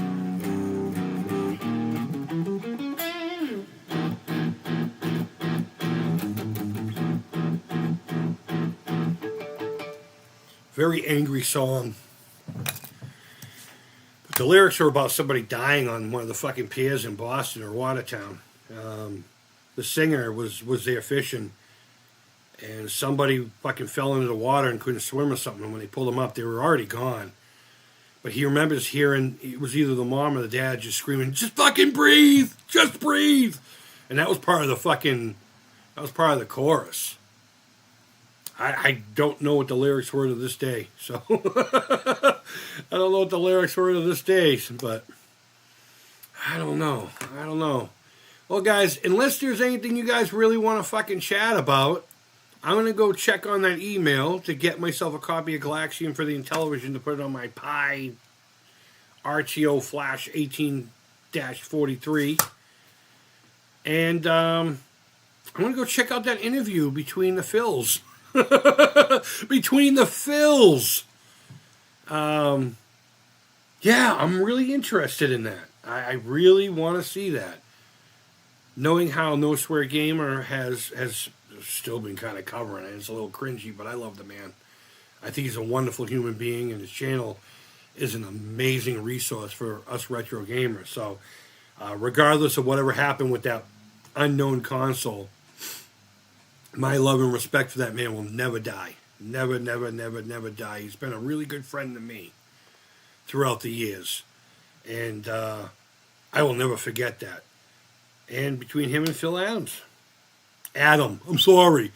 Speaker 1: Very angry song. But the lyrics are about somebody dying on one of the fucking piers in Boston or Watertown. The singer was there fishing, and somebody fucking fell into the water and couldn't swim or something. And when they pulled him up, they were already gone. But he remembers hearing, it was either the mom or the dad just screaming, just fucking breathe! Just breathe! And that was part of the chorus. I don't know what the lyrics were to this day. So, I don't know what the lyrics were to this day, but I don't know. Well, guys, unless there's anything you guys really want to fucking chat about, I'm going to go check on that email to get myself a copy of Galaxian for the Intellivision to put it on my Pi RTO Flash 18-43. And I'm going to go check out that interview between the Phils. Between the Phils. Yeah, I'm really interested in that. I really want to see that. Knowing how No Swear Gamer has still been kind of covering it. It's a little cringy, but I love the man. I think he's a wonderful human being, and his channel is an amazing resource for us retro gamers. So, regardless of whatever happened with that unknown console, my love and respect for that man will never die. Never die. He's been a really good friend to me throughout the years. And I will never forget that. And between him and Phil Adams. Adam, I'm sorry.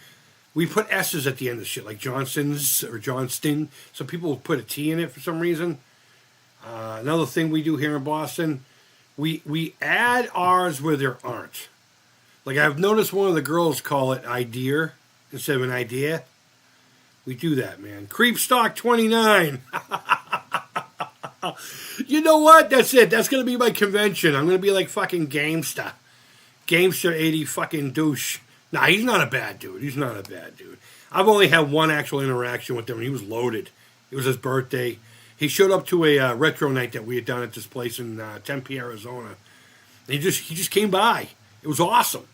Speaker 1: We put S's at the end of shit, like Johnson's or Johnston. Some people will put a T in it for some reason. Another thing we do here in Boston, we add R's where there aren't. Like I've noticed one of the girls call it idea instead of an idea. We do that, man. Creepstock 29. You know what? That's it. That's going to be my convention. I'm going to be like fucking Gamester. Gamester 80 fucking douche. Nah, he's not a bad dude. I've only had one actual interaction with him, and he was loaded. It was his birthday. He showed up to a retro night that we had done at this place in Tempe, Arizona. And he just came by. It was awesome.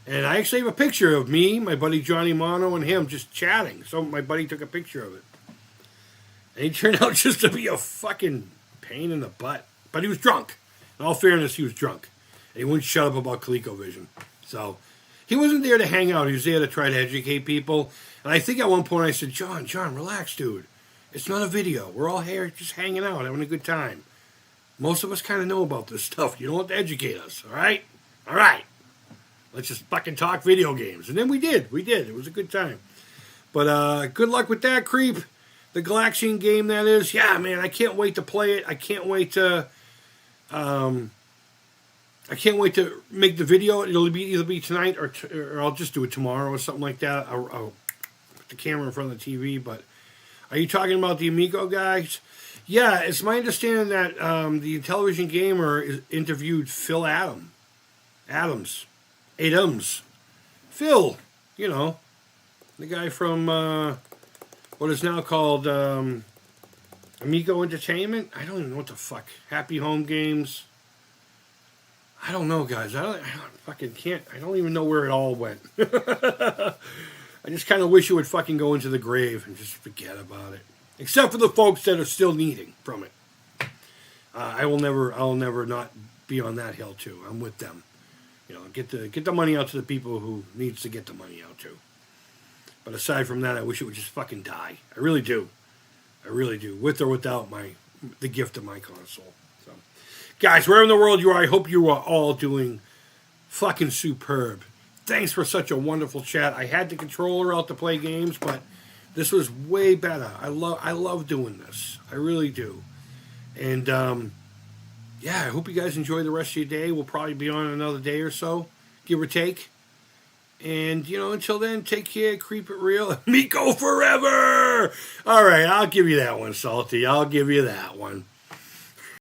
Speaker 1: And I actually have a picture of me, my buddy Johnny Mono, and him just chatting. So my buddy took a picture of it. And he turned out just to be a fucking pain in the butt. But he was drunk. In all fairness, he was drunk. And he wouldn't shut up about ColecoVision. So he wasn't there to hang out. He was there to try to educate people. And I think at one point I said, John, relax, dude. It's not a video. We're all here just hanging out, having a good time. Most of us kind of know about this stuff. You don't have to educate us, all right? All right. Let's just fucking talk video games. And then we did. It was a good time. But good luck with that, Creep. The Galaxian game, that is. Yeah, man, I can't wait to play it. I can't wait to make the video. It'll either be tonight or I'll just do it tomorrow or something like that. I'll put the camera in front of the TV. But are you talking about the Amigo guys? Yeah, it's my understanding that the Television Gamer interviewed Phil Adams. Phil, you know, the guy from what is now called Amigo Entertainment. I don't even know what the fuck. Happy Home Games. I don't know, guys. I don't fucking can't. I don't even know where it all went. I just kind of wish it would fucking go into the grave and just forget about it. Except for the folks that are still needing from it. I'll never not be on that hill too. I'm with them. You know, get the money out to the people who needs to get the money out to. But aside from that, I wish it would just fucking die. I really do. With or without the gift of my console. So, guys, wherever in the world you are, I hope you are all doing fucking superb. Thanks for such a wonderful chat. I had the controller out to play games, but this was way better. I love doing this. I really do. And yeah, I hope you guys enjoy the rest of your day. We'll probably be on another day or so, give or take. And, you know, until then, take care, keep it real. Miko forever! All right, I'll give you that one, Salty. I'll give you that one.